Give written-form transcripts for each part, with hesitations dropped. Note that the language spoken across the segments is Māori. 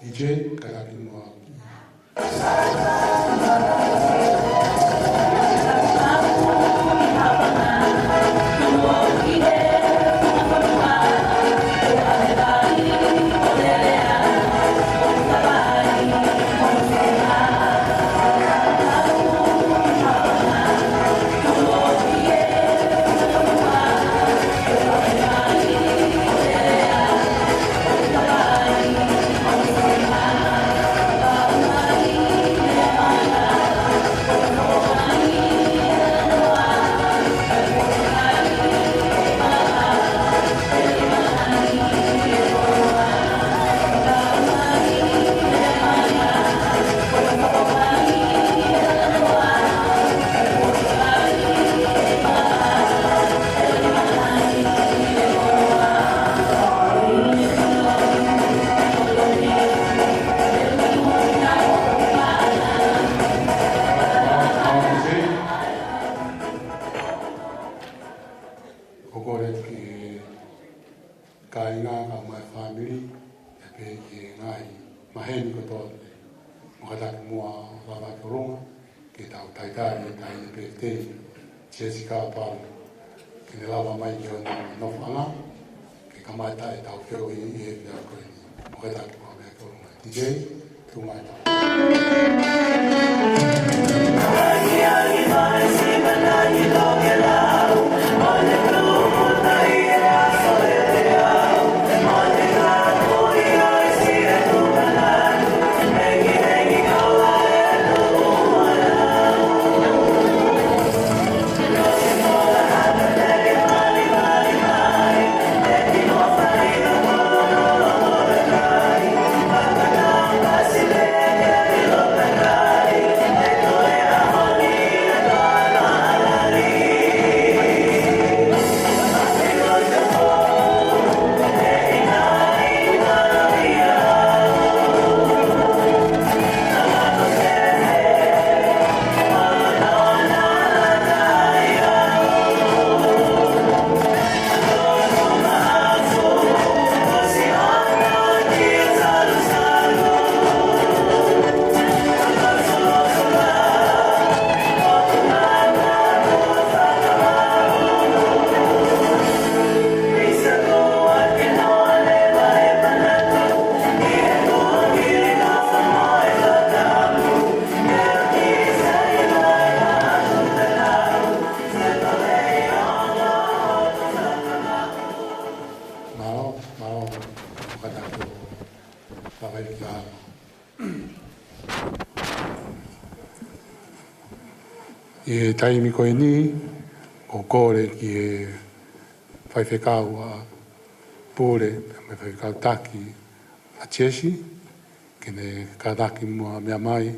DJ kaya kinua. Jessica Paulo, que ne lava mai ki ona no fanga, que kamata e tau feo I e pia koe ni. Moka taki kua mea kua runga. DJ, tu mai tau. E taimi koe ni, o kore ki e whaiwhekau a pōre, me whaiwhekau taki a Chesi, ke ne kātaki mua mea mai,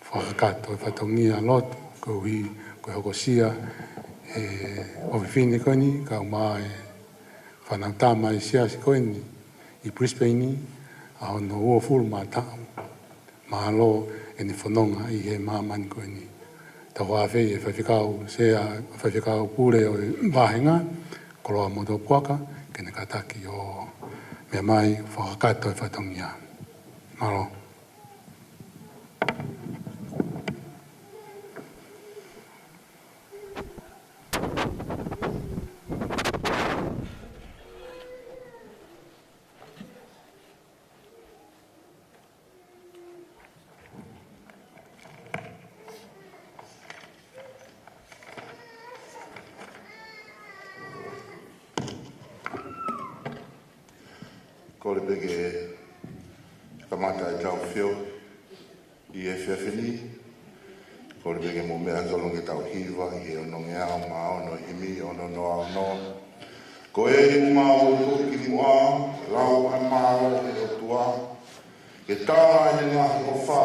whakakato e whatongia lotu, ko hui, ko hokosia, e o whiwhine koe ni, ka mai whanautama I siasi koe ni, I Brisbane ni, a ono ua furu mā tau, mā lo e ni whanonga I he māmani koe ni. Tau hawhei e whaiwhekau whaiwhekau pūre o wāhenga, koroa moto puaka, kene kataki o mea mai whakakato e whatongia. Maro. Ko le pege kamata e tau whio I e whiawhini. Ko le pege mo mea zolonge tau hiwa I e ono ngea o ma ono himi ono noa o noa. Ko e I uma o toki mua, rau a maro e o tua. Ke tā e ngahi o wha,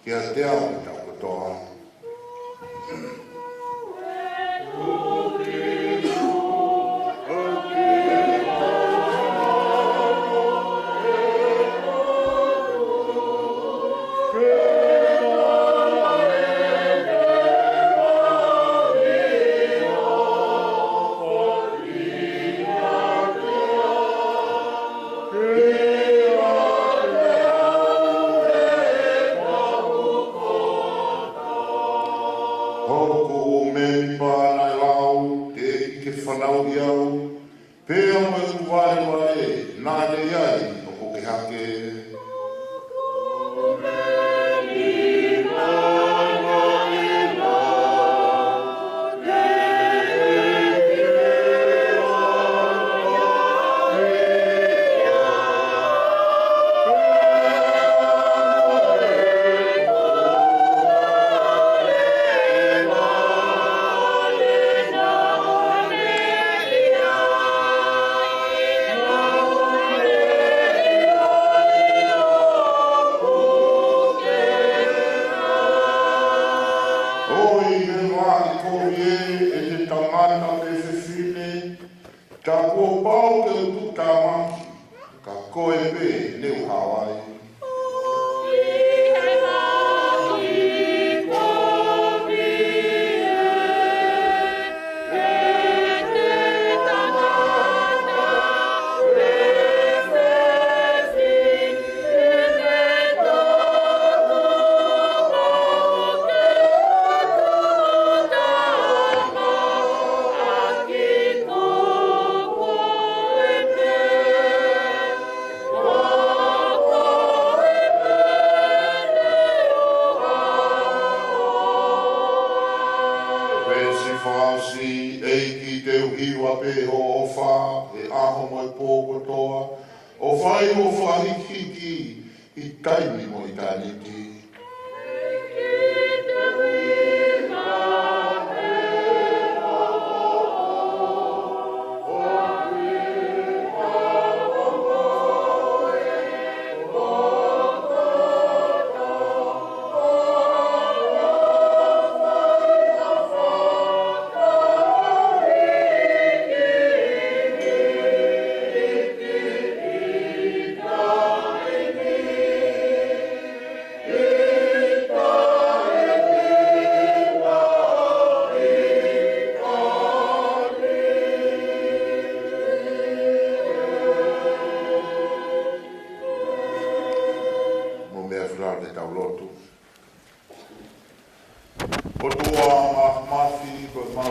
ke a te au e tau kotoa. Yeah. Hoko o me pana lau, te eki ke whanau i au. Pea mai kuware wale, nāne iai, o ko ke hake.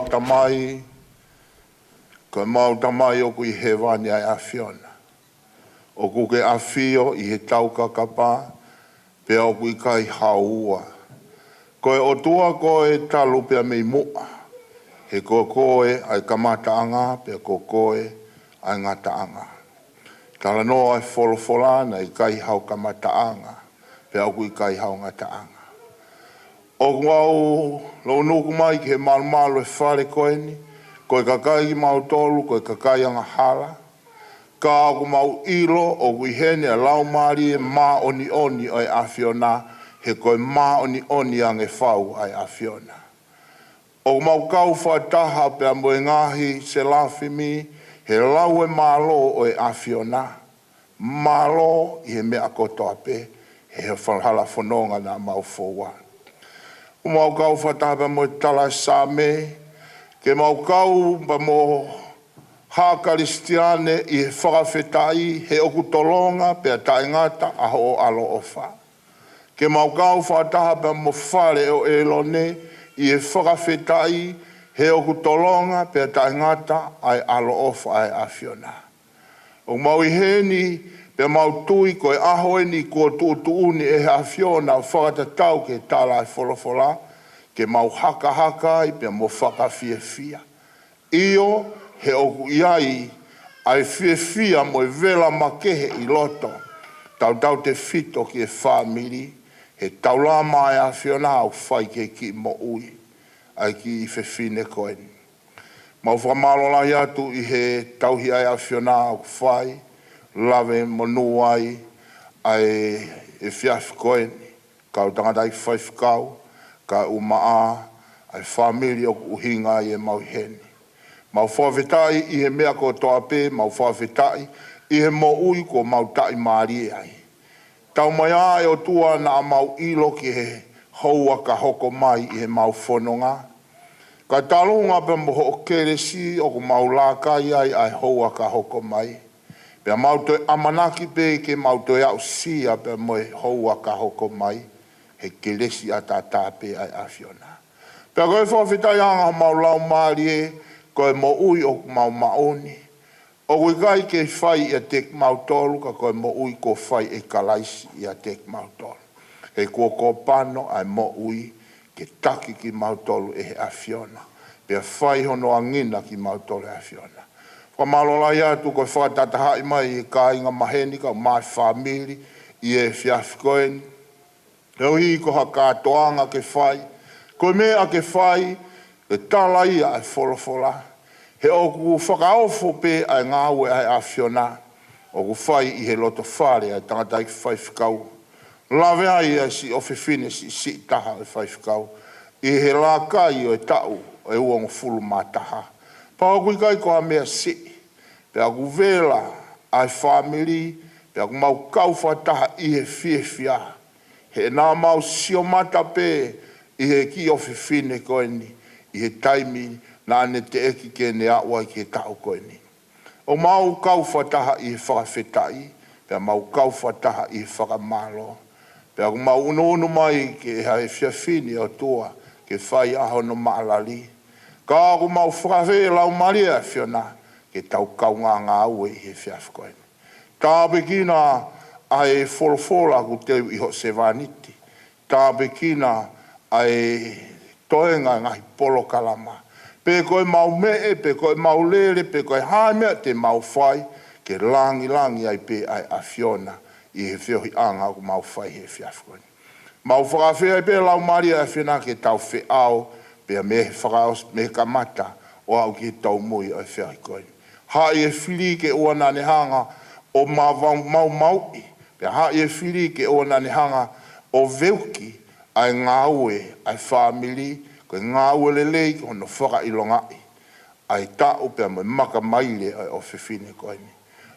Tamai, ko mau tamai o kui he wani ai awhiona. O kuke awhio I he tau kakapa, pea o kui kai haua. Koe o tua koe talu pea mei mua. He koe ai kamataanga, pea koe ai ngataanga. Tala no ai wholofolana I kai hau kamataanga, pea o kui kai hau ngataanga. O ngau lo nuku mai ke malmalo e whare koeni, koe kakai mau tolu, koe kakai anga hala, ka aku mau ilo o kuihene a lau maari e maa oni oni ai awhiona, he koe maa oni oni ange whau ai awhiona. O mau kau whaitaha pia moe ngahi se lawhimi, he lau e malo o e awhiona, malo I he mea kotoa pe, he whalhala whanonga na mau fōwa. O mau kau whataha mo tala same, ke mau kau pa mo hakaristiane I he whakawhetai, he oku tolonga pea taingata aho o alo o wha. Ke mau kau whataha pa mo whare o elone, I he whakawhetai, he oku tolonga pea taingata ai alo o wha ai awhiona. O mau I heni, pe mau tui koe aho ni ko tuuni e awhiona whakatatau ke tala I wholofola, ke mau haka I pe mo whakawhiawhia. Io he oku iai ai whiawhia mo vela makehe I loto, tau te fito ki e whamiri, he taulama e awhiona au whai ke ki mo ui, ai ki I whiawhine koeni. Mau whamalola atu I he tauhi ai awhiona au whai, lawe monuai ai e fiaf koeni, kau tangatai whaifkau, ka umaa ai whamiri o uhinga I e mauheni. Mau whawhetai I he mea ko toa pē, mau whawhetai I he mo ui ko mau tai maari ai. Tau mai ai o tua na mau ilo ki he houa ka hoko mai I he mau whanonga. Ka talunga pe mo ho keresi o ko mau lākai ai houa ka hoko mai. Pea mau toi amanaki pe ke mau toi au sia pe moe houa ka hoko mai, he kelesi a tātā pe ai awhiona. Pea koe whawhitai anga mau lau maari e, koe mo ui o mau maoni. O koe kai ke whai ia tek mau tolu, ka koe mo ui ko whai e kalaisi ia tek mau tolu. E kua ko pano ai mo ui ke taki ki mau tolu e he awhiona. Pea whai hono angina ki mau tolu e awhiona. Kwa malola ia tu koe whakatataha i mai e ka inga maheni ka mai whamiri i e whiawhikoeni. Reo hi ko haka toanga ke whai. Koe mea ke whai e tala ia e wholofola. He oku whakaofo pe ai ngā ue ai awhiona. Oku whai i he loto whare ai tangatai ki whai whikau. Lawe ai ai si ofifine si taha e whai whikau. I he la kai o e tau o e uongo fulu mā taha. Pa oku i kai ko ha mea si. Pe aku vela ai whamiri. Pe aku mau kau whataha i he whia. He nā mau sio mata pe i he ki ofifine koeni. I he taimi nā ne te eki ke ne aua ki he tau koeni. O mau kau whataha i he whakawhetai. Pe mau kau whataha i he whakamalo. Pe aku mau uno mai ke hae whiawhine o tua ke whai aho no maalali. Ka aku mau whakawe lau maria whiona ke tau kaunga ngā ue i he whiawhikoeni. Tāpe kina ai wholofola ku teu i ho se vaniti. Tāpe kina ai toenga ngahi polo kalama. Pe koe mau mee, pe koe mau lere, pe koe haimea te mau whai, ke langi ai pe ai awhiona i he whiohi anga ku mau whai he whiawhikoeni. Mau whakawhea pe lau maria e whina ke tau whiao, pe me whakaos, me kamata o au ki tau mui o e whiawhikoeni. Hai e whiri ke ua nane hanga o mau maui, pe hai e whiri ke ua nane hanga o veuki ai ngā ue, ai whamiri, koe ngā ue lelei ki hono whaka ilongai. Ai tau pe mo maka maile ai o whiwhine koeni.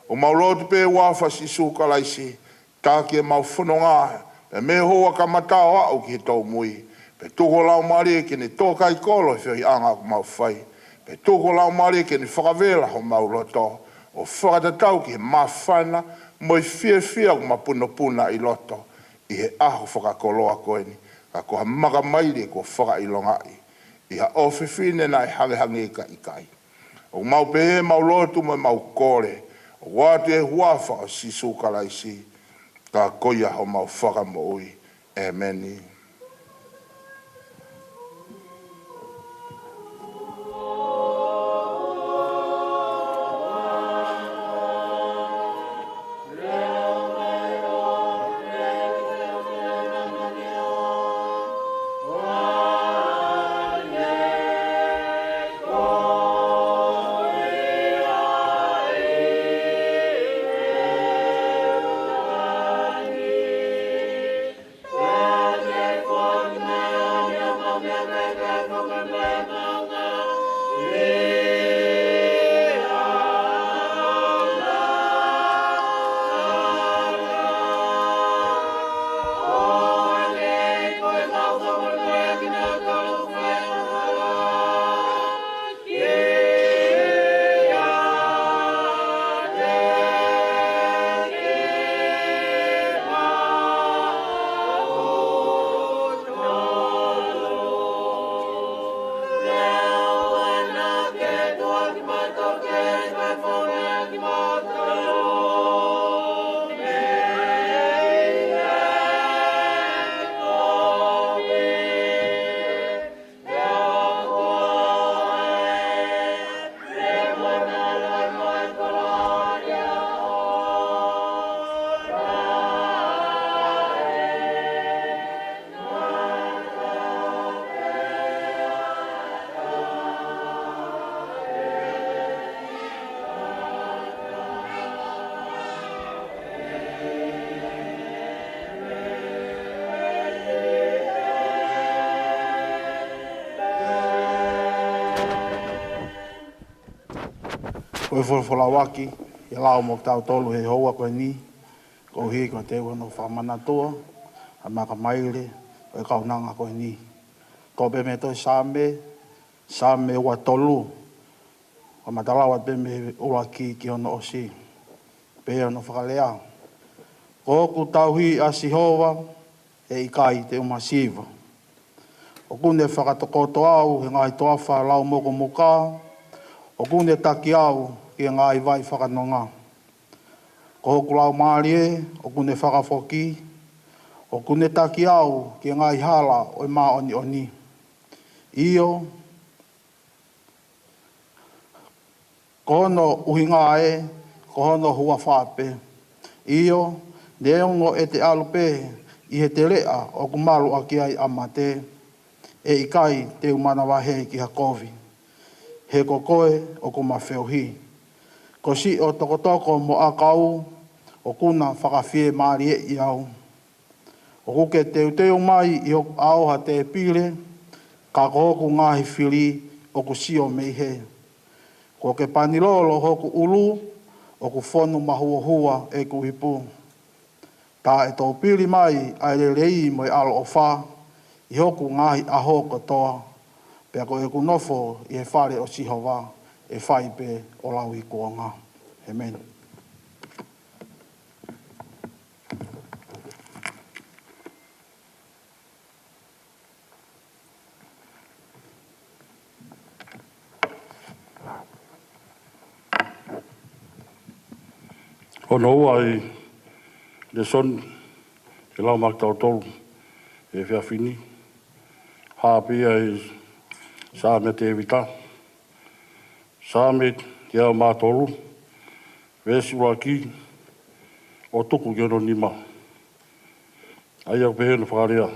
O maulotu pe wafa si sukalaisi, tāki e mau whanonga, pe me hoa ka matao au ki he tau mui. Pe toko lau maria ke ne tōkai kolo e whiohi anga ku mau whai. Pe toko lau maria ke ne whakawela ho mauloto. O whakatatau ki he mawhana, mo i whia ku mapuna i loto. I he aho whakakoloa koeni. Ka koha maka maile ko whaka ilongai. I ha ofifine na i hange ka i kai. O mau pehe mau lotu mo mau kore. O watu e huafa o si sukalaisi. Ka koia ho mau whaka mo ui. Ameni. Koe wholofolawaki, i lao mo tau tolu he hoa koe ni, ko hi koe te ua no whamanatua, a maka maile, koe kaunanga koe ni. Ko pe me toi same ua tolu, o matalawa pe me ua ki ono osi, pe ono whakalea. Ko ku tau hi a Sihova, e ikai te umasiva. O kune whakatokoto au, he ngai toawha lau moko muka. O kune taki au, ki ngai vai whakanonga. Ko hoku lau maari e, o kune whakafoki. O kune taki au, ki ngai hala o maa oni oni. Iyo, ko hono uhinga e, ko hono hua whape. Iyo, neongo e te alupe, i he te lea o kumaru a ki ai amate, e ikai te umana wahe ki hakovi. He kokoe o kumawheuhi. Ko si o tokotoko mo a kau, o kuna whakawhie maari e i au. O kuke te uteo mai i o aoha te pile, ka kohoku ngahi whiri o kusio mei he. Ko ke panilolo hoku ulu, o ku whonu mahua hua e ku hipu. Tā e tō pili mai ai le rei mo i alo o whā, i hoku ngahi aho katoa, pia ko e ku nofo i he whare o sihowa, e whai pe o lau i kuanga. Amen. Ono ua i le son, ke lau maktau tolu, e whiawhini. Hāpia i sā me te evita. Sā me te au mātolu, vesi ua ki, o tuku ki ono nima. Ai au pehenu whakarea.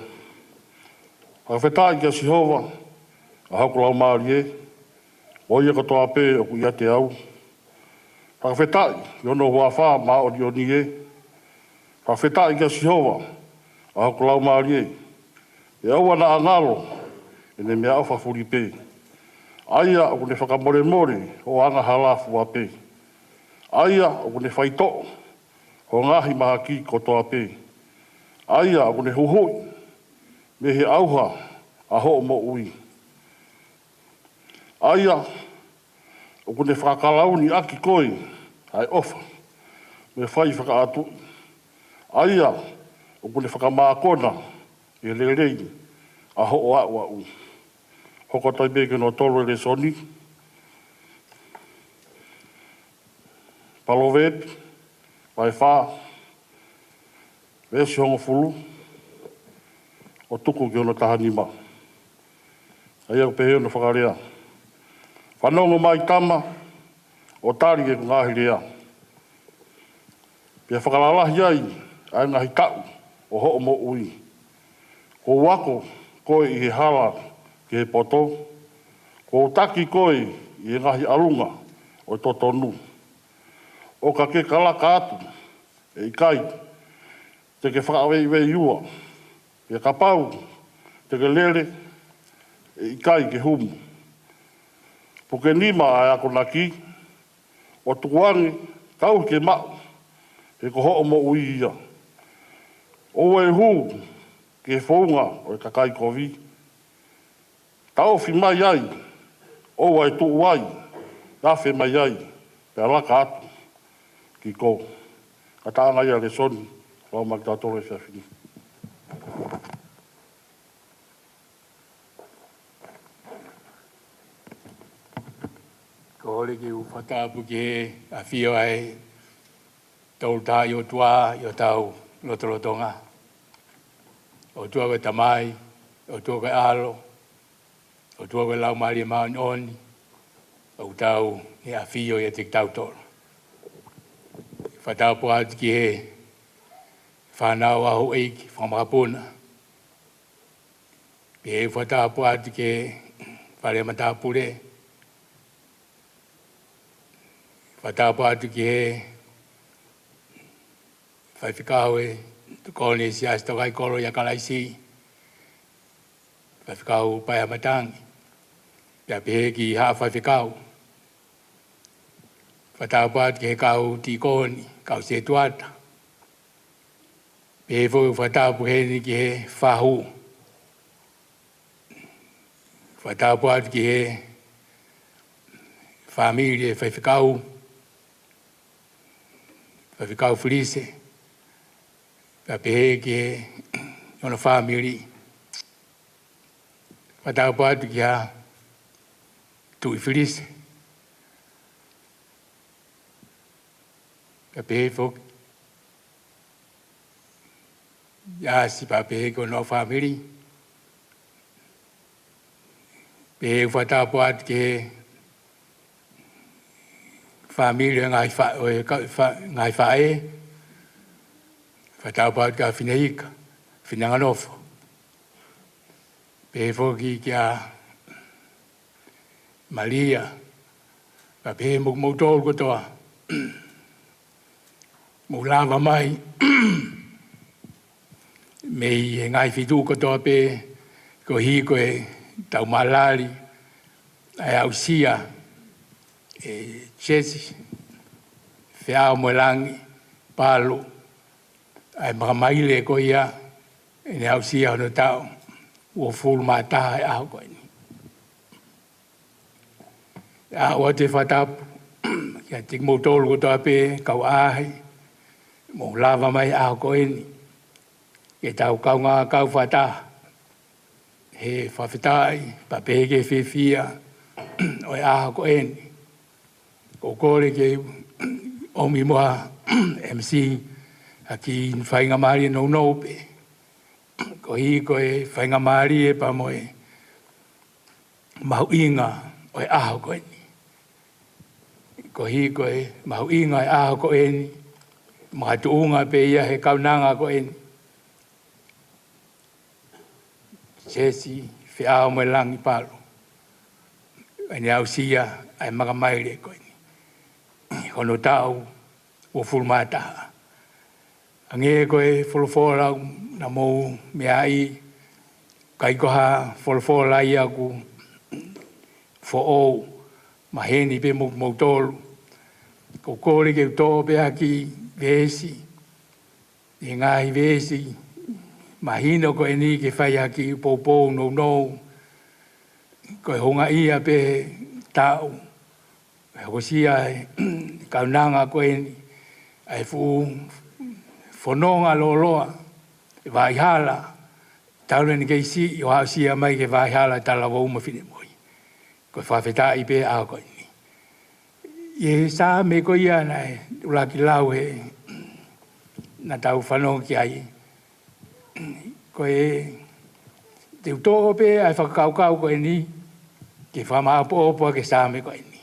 Whakawhetai ki a Sihova, a haku lau maari e, o ia katoa pē o ku ia te au. Whakawhetai ki ono hua whā mā o ni e. Whakawhetai ki a Sihova, a haku lau maari e. E au ana angalo, e ne mea au whawhuri pē. Aia o kune whakamore more, o anga halafu a pē. Aia o kune whaito, o ngahi maha ki kotoa pē. Aia o kune huhui, me he auha a ho mo ui. Aia o kune whakalauni aki koi, ai ofa, me whai whakaatu. Aia o kune whakamākona, e le rei, a ho o aua u. Hoko tai beke no tolo le soni. Palovet, vai wha, vesi hongo fulu, o tuku ki ono tahanima. Ai au pehe ono whakarea. Whanongo mai tama, o tari e ngahi rea. Pia whakalalahi ai, ai ngahi tau, o ho mo ui. Ko wako, koe i he hala, ki he poto, ko taki koe i ngahi alunga o totonu. O ka ke kalaka atu, e i kai, te ke whakawei wei iua, e ka pau, te ke lere, e i kai ke humu. Puke nima ai ako naki, o tukuangi, kau ke mau, e ko ho mo ui ia. O e hu, ke whaunga o e kakai kovi. Tau fi mai ai, o ai tu wai, rafe mai ai, pe alaka atu, ki ko. Ka tāna ia le soni, lau magtatore whiawhini. Ko hore ki u whatapu ki he a whio ai, tau tā i o tua i o tau lotolotonga. O tua koe tamai, o tua koe alo, o tua koe lau maari maoni oni, o tau e a whio i a tik tau tolo. Whatapu atu ki he whanau ahu eiki, whamakapuna. Ki he whatapu atu ki he whare matapure. Whatapu atu ki he whaiwhikau e tukone si asto kai koro i a kalaisi. Whaiwhikau pai a matangi. Pia pehe ki haa whaiwhikau. Whatapu atu ki he kau tikoni, kau se tuata. Pehe fo whatapu heni ki he whahu. Whatapu atu ki he whamiri e whaiwhikau. Whaiwhikau whirise. Pia pehe ki he ono whamiri. Whatau pātu ki a tui whirise. Ka pehe whoki. Ia si pa pehe ko no whamiri. Pehe whatau pātu ki whamiri ngai whae. Whatau pātu ka whineika. Whinanganofo. Pehe whoki ki a Maria. Ka pehe mukmautoru kotoa. Mulawa mai. Mei e ngai whitu kotoa pe. Ko hi koe tau malari. Ai au sia. Chesi. Whiao moelangi. Palo. Ai makamaile ko ia. Ene au sia hono tau. Ua fulu mataha e aho koe ni. A o te whatapu. Kia tik motolu kotoa pe. Kau ahi. Mo lava mai aho koe ni. Ke tau kau ngā kau whataha. He whawhitai. Pa peke whiwhia. Oi aho koe ni. Ko kore ke omi moa MC. Aki whainga maari no no pe. Ko hi koe whainga maari e pa moe. Mahu inga oi aho koe ni. Ko hi koe mahu inga e aho koe ni. Maha tuunga pe ia he kaunanga koe ni. Sesi whiao moe langi palo. Ene au sia ai makamaire koe ni. Hono tau o fulmataha. Ange koe fulfola na mou mea i. Kai koha fulfola i aku. Fo o maheni pe moutolu. Ko kore ke uto pe aki vesi. E ngai vesi. Mahino koe ni ke whai aki poupou no no. Koe honga ia pe tau. Ko sia kaunanga koe ni. Ai fu fononga loloa. E vaihala. Taule ni keisi i wao sia mai ke vaihala tala wau mawhine moi. Koe whawheta i pe a koe ni. Ie sa me koe ia nai ulaki lau he. Na tau whanonga ki ai. Koe te utoho pe ai whakaukau koe ni. Ke whamaapo opua ke sa me koe ni.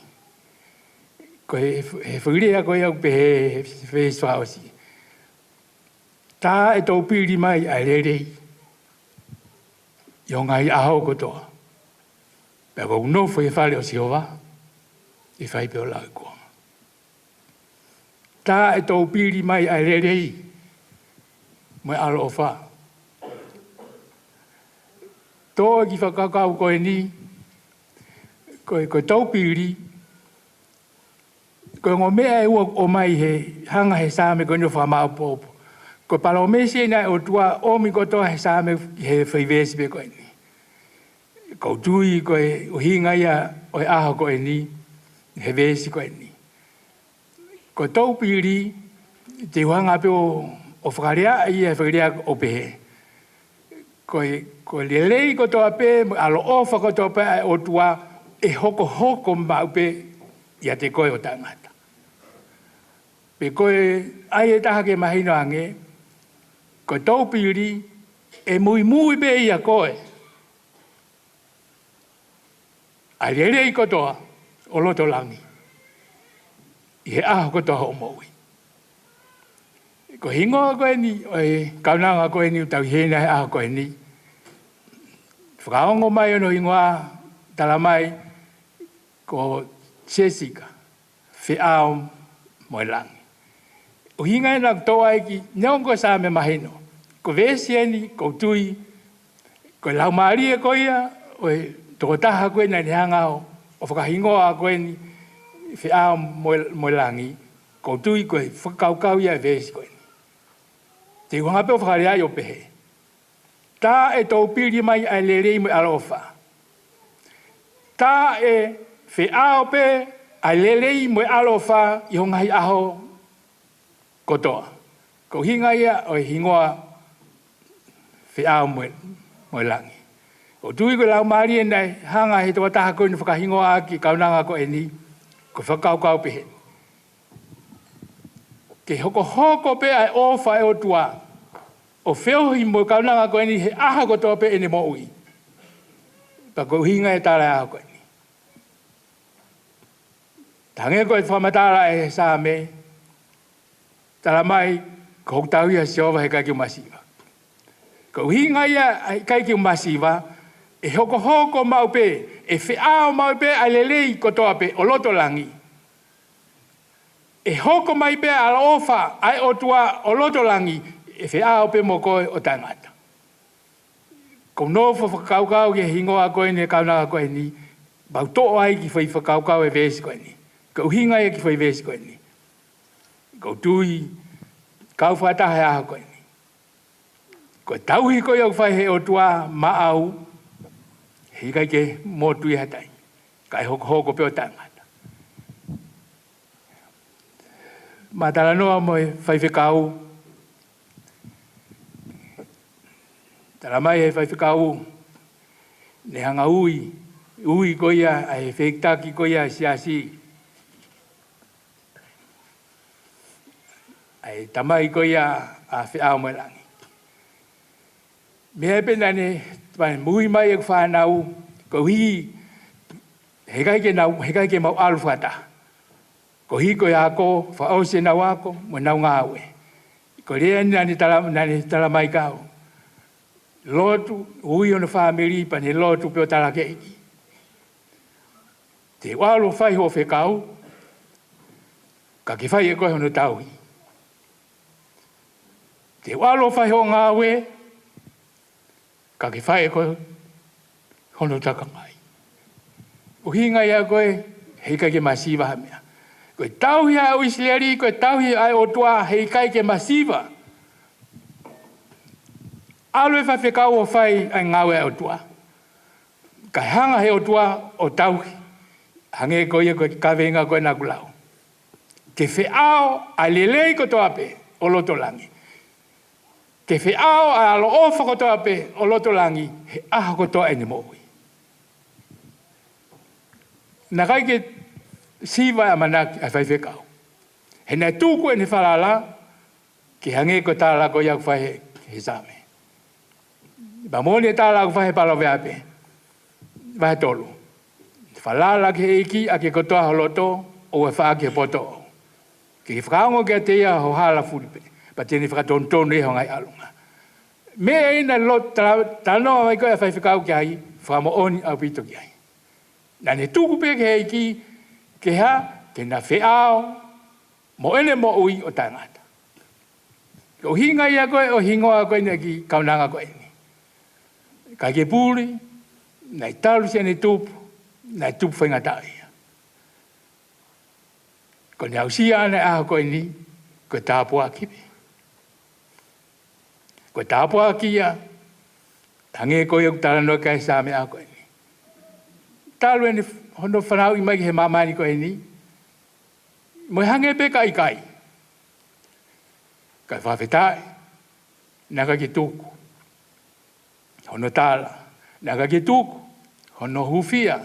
Koe he whirea koe au pe he whaosi. Tā e tau piri mai ai rerei. Io ngai aho kotoa. Pea kou nofo e whare o Siova. E whai peo lau koa. Tā e tau piri mai ai rerei. Moe alo o wha. Tō ki whakakau koe ni. Koe tau piri. Koe ngō mea e ua o mai he hanga he sāme koe nio whamaupopo. Ko palo mesi na o tua omi kotoa he sāme he whaiwesi pe koe ni. Ko tui koe o hinga ia o e aho koe ni. He vesi koe ni. Ko tau piri te wanga pe o whakarea ia whakarea o pehe. Ko lelei kotoa pe alo ofa kotoa pe o tua e hoko hoko mau pe ia te koe o tangata. Pe koe ai e taha ke mahino ange. Ko tau piri e mui pe ia koe. Ai rerei kotoa o loto langi. I he aho kotoa o moui. Ko hingoa koe ni, oi kaunanga koe ni, tau hena he aho koe ni. Whakaongo mai ono hingoa tala mai ko Jessica, whiao moe langi. O hinga e nak toa eki, neongo sa me mahino. Ko vesi eni, ko tui, ko lau maari e koia, oi toko taha koe na ni hangao, o whakahingoa koe ni, whiao moe langi, ko tui koe whakaukau ia vesi koe ni. Te wangape o whakareai o pehe. Tā e tau piri mai ai lerei mo alofa. Tā e whiao pe ai lerei mo alofa i hongai aho kotoa. Ko hinga ia o hingoa whiao mo langi. O tui ko lau maari nei, hanga he toa taha koe ni whakahingoa ki kaunanga ko e ni, ko whakaukau pehe. Ke hoko hoko pe ai ofa e o tua, o whiohi mo kaunanga ko e ni, he aha ko toa pe e ne mo ui. Pa ko hinga e tāra aha ko e ni. Tange ko e whamatara e sā me, tala mai, ko tau ia siova he kai ki masiva. Ko hinga ia kai ki masiva, e hoko hoko mau pe, e whiao mau pe a lelei ko toa pe o loto langi. E hoko mai pe a ofa ai o tua o loto langi, e whiao pe mo koe o tangata. Ko nofo whakaukau ke hingoa koe ni kaunanga koe ni, bau toa ai ki whai whakaukau e vesi koe ni. Ko hinga ia ki whai vesi koe ni. Ko tui, kau whatahe aha koe ni. Ko tauhi koe au whai he o tua maau, he kai ke mō tui hatai. Kai hoko hoko pe o tangata. Matala noa mo e whai whekau. Tala mai e whai whekau. Ne hanga ui. Ui koia a he whektaki koia siasi. Ai tamai koia a whiao mo langi. Me he pena ne, mui mai e whanau, ko hi, he kai ke mau alu whata. Ko hi ko ako, whao se nau ako, mo nau ngāwe. Ko rea nani tala mai kau. Lotu, ui ona whamiri, pa ne lotu peo tala ke iki. Te walo whai ho whekau, ka ki whai e koe hono tauhi. Te walo whai ho ngāwe, ka ki whai e koe hono takangai. O hinga ia koe, hei kai ke masiva ha mea. Koe tauhi a o Isleari, koe tauhi a o tua, hei kai ke masiva. Alo e whawhekau o whai ai ngawe a o tua. Kai hanga he o tua o tauhi. Hange koe koe kawenga koe na kulau. Ke whiao a lelei ko toa pe o loto langi. Ke whiao a alo ofa ko toa pe o loto langi, he aha ko toa ene moui. Na kai ke siwa a manaki a whaiwhekau. He nei tūku ene whalala, ke hange ko tāla ko iau whai he same. Ba mōne tāla ko whai palo vea pe, vai tolu. Whalala ke iki a ke kotoa holoto, o e whaa ke poto. Ke whakaongo ke te ia ho hala furipe. Pa tēne whakatontonu e hongai alunga. Me eina lot tanoa mai koe a whaiwhikau ki hai, whamo oni au pito ki hai. Nā ne tūku pe ke heiki, ke ha, ke na whiao, mo ene mo ui o tangata. O hinga ia koe, o hingoa koe ne ki kaunanga koe ni. Kai ke pūri, nei talu se ne tūpu, nei tūpu whaingata ia. Ko ne au sia ane aha koe ni, koe tāpua kipe. Koe tāpua kia, tange koe au tala noa kai sāme a koe ni. Talu ene hono whanau i mai ki he mamani koe ni, mo hange pe kai kai. Kai whawhetai, naka ki tūku. Hono tala, naka ki tūku, hono hufia.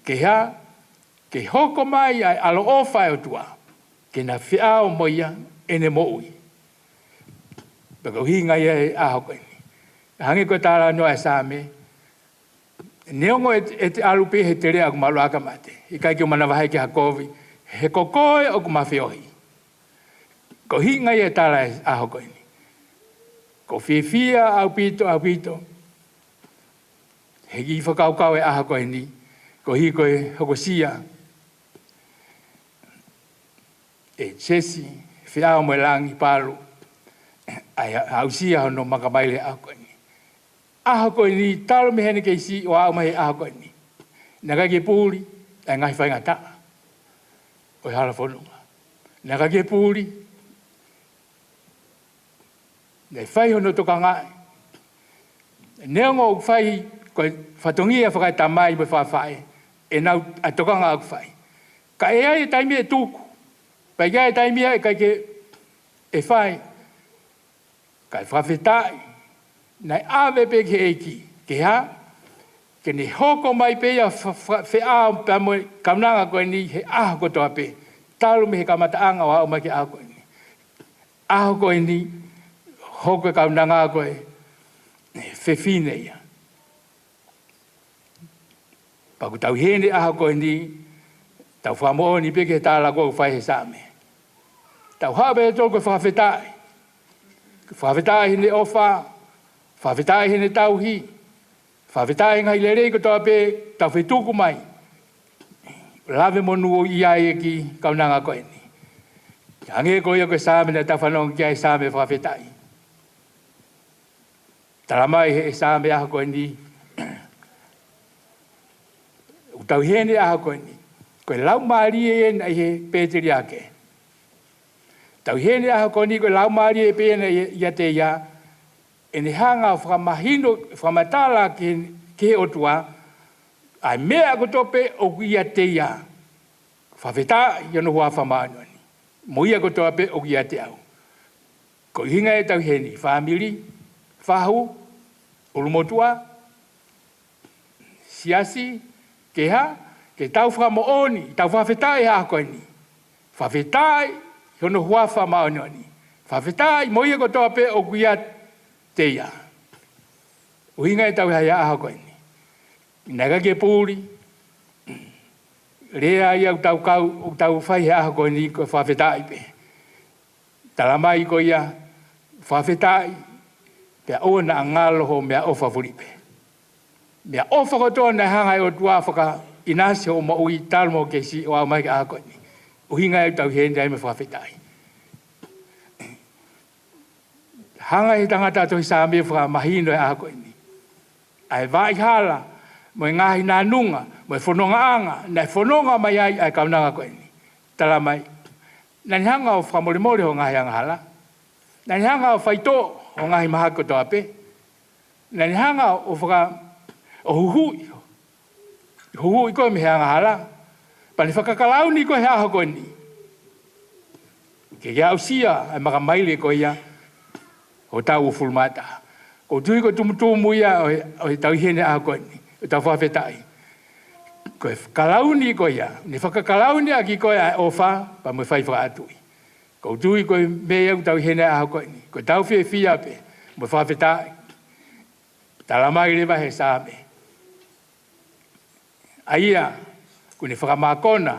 Ke ha, ke hoko mai ai alo ofa o tua, ke na whiao moia ene mo ui. Pako hinga ia e aho koe ni. Hange koe tāra noa e sāme, neongo e te alupe he te rea ku malu aka mate. I kai ki o manawahai ki hakovi, he kokoe o ku mawhiohi. Ko hinga ia e tāra e aho koe ni. Ko whiwhia au pito, he ki whakaukau e aho koe ni. Ko hi koe hoko sia, e chesi, whiao mo langi palu, ai au sia hono makamaile aho koe ni. Aho koe ni, talo me hene kei si, o au mahi aho koe ni. Naka ke pūri, ai ngahi whainga taa, o hala whanunga. Naka ke pūri, nei whai hono toka ngai. Neongo u whai, koe whatongia whakai tamai me whawhai, e nau a toka ngā u whai. Ka e ai e taimi e tūku, pa e ai e taimi e kai ke e whai, kai whawhetai, nei awe pe ke eiki, ke ha ke ni hoko mai pe ya fe a pa mo kaunanga ko ni he a ko to pe talu me kamata anga wa o mai ke a ko ni a ko ni hoko kaunanga ko fe fine ya pa ku tau hene a ko ni tau fa mo ni pe ke ta la ko fa he sa me tau ha be to ko fa fetai fa fetai ni ofa fa fetai ni tau hi fa fetai ngai le re ko to pe tau fe tu ku mai lave mo nu ia e ki kaunanga ko ni ange ko yo ko sa me na ta fa no ki sa me fa fetai talamai he sa me a ko ni tau hene a ko ni ko lau mari e na he petri ake tau hene a ko ni ko lau mari e pe na ya te ya ene hanga fra mahino fra matala ke otua ai mea ko tope o ia te ya fa veta yo no wa fa ma no ni mo ia ko tope o ia te au ko hinga e tau hene family fahu ulumotua siasi ke ha ke tau fra mo oni tau fa fetai ha ko ni fa fetai yo no hua fa ma no ni fa fetai mo ye ko to pe o kuia te ya o inga tau ha ha ko ni naga ke puri le ai tau fa ha ko ni ko fa fetai pe talamai ko ya fa fetai pe ona ngalo ho me o fa furi pe me o fa ko to na hanga o tua fa inasi o mo i talmo ke si o mai ka ko ni o hinga tau hen dai me fa fetai hanga i tangata to sa me fa mahino a ko ni ai vai hala mo ngai na nunga mo fononga anga na fononga mai ai ka na ko ni tala mai na hanga o fa mo ho ngai anga hala na hanga o faito o ngai maha ko to ape na hanga o fa o hu ko me hanga hala pa ni whakakalau ni ko hea hoko ni ke ia usia ai maka maile ko ia o tau fulmata ko tui ko tumutumu ia o tau hene a hoko ni o tau whawhetai ko kalau ni ko ia ni whakakalau ni aki ko ia ofa pa mo whai whaatui ko tui ko me au tau hene a hoko ni ko tau whia pe mo whawhetai talamai rewa he sāme aia kuni whakamakona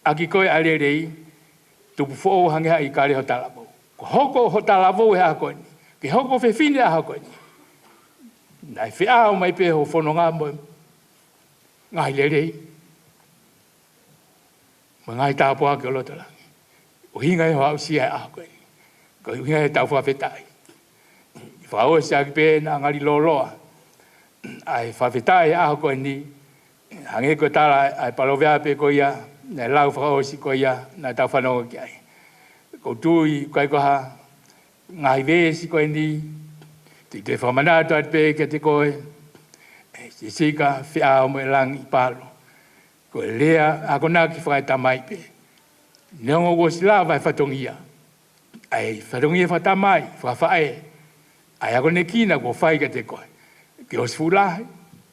aki koe alerei tupu fōo hange hai kare ho talabo. Ko hoko ho talabo he ako ni. Ke hoko whewhine a ako ni. Nai whiao mai pe ho whono ngā mo ngai lerei. Mo ngai tāpua ke o lotalangi. O hingai ho au sia a ako ni. Ko hingai tau whawhetai. Whao se aki pe na ngari loloa. Ai whawhetai a ako ni. Hange ko tala ai palovea pe ko ia na lau whakao si ko ia na tau whanonga ki ai. Ko tui kai ko ha ngai ve si ko ni te whamanato at pe ke te koe si sika whia o me lang i palo. Ko lea ako nā ki whakai tamai pe. Neongo ko sila vai whatongia. Ai whatongia whatamai whawhae. Ai ako ne kina ko whai ke te koe. Ke osfulahe,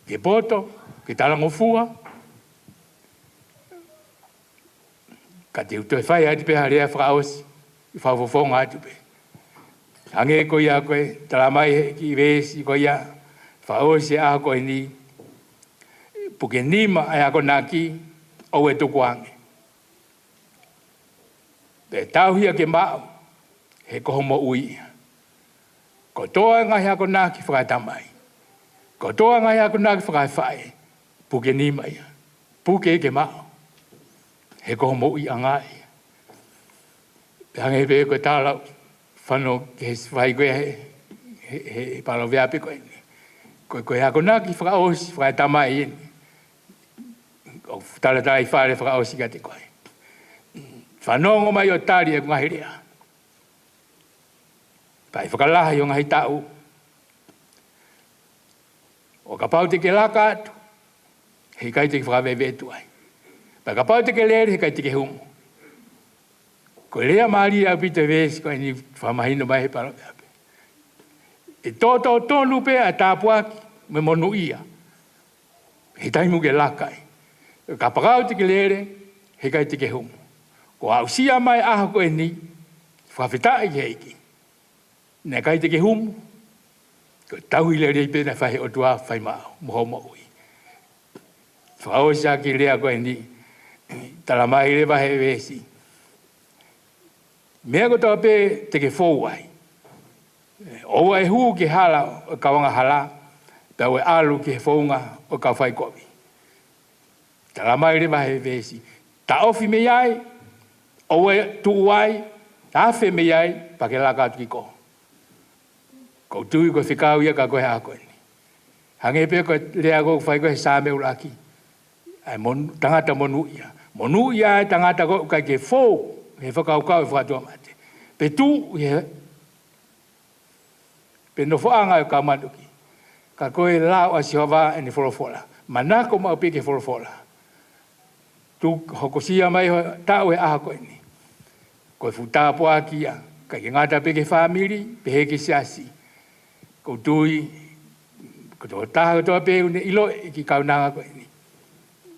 ke poto, ke talango fua. Ka te utoe whai ati pe harea whakaosi, i whawhawhonga atu pe. Hange ko ia koe, talamai ki vesi ko ia, whaosi a koe ni, puke nima ai ako naki, au e tuku ange. Pe tauhia ke mao, he koho mo ui. Ko toa ngahi ako naki whakatamai. Ko toa ngai ako naki whakawhae, puke ni mai, puke ke mao, he koho mo i angai. Hange pe koe tālau, whano ke whai koe he palo veape koe ni. Koe ako naki whakaosi, whakatamai ni. O talatai whare whakaosi ka te koe. Whanongo mai o tari e ngahi rea. Pai whakalaha i o ngahi tau. O ka pau te ke laka atu, he kai te whakawewe tu ai. Pa ka pau te ke lere, he kai te ke humo. Ko lea maari au pita vesi, ko ni whamahino mai he paro. E tō tonu pe a tāpuaki, me monu ia. He taimu ke lakai. Ka pakau te ke lere, he kai te ke humu. Ko au sia mai aha ko e ni, whawhitai ke eiki. Nē kai te ke humu, ko tau i lere i pēna whahe o tua whai mao, moho mo ui. Whao sa ki lea ko e ni, tala mai le wahe wesi. Mea ko tawa pē te ke fōwai. Oua e huu ke hala o kawanga hala, tau e alu ke fōunga o ka whai kovi. Tala mai le wahe wesi. Ta ofi me iai, oua e tu uai, ta awhi me iai, pa ke laka atu ki ko. Ko tui ko whikau ia ka koe haa koe ni. Hange pē ko lea ko whai koe sa me ulaki. Ai tangata monu ia. Monu ia e tangata ko kai ke fō, he whakau kau e whakatua mate. Pe tu, pe no whaanga e ka manuki. Ka koe lao a sihawa e ni wholofola. Manako mau pe ke wholofola. Tu hokosia mai tau e aha koe ni. Koe whutapo a kia. Kai ke ngata pe ke whamiri, pe he ke siasi. Ko tui, ko tō taha toa pe une ilo e ki kaunanga koe ni.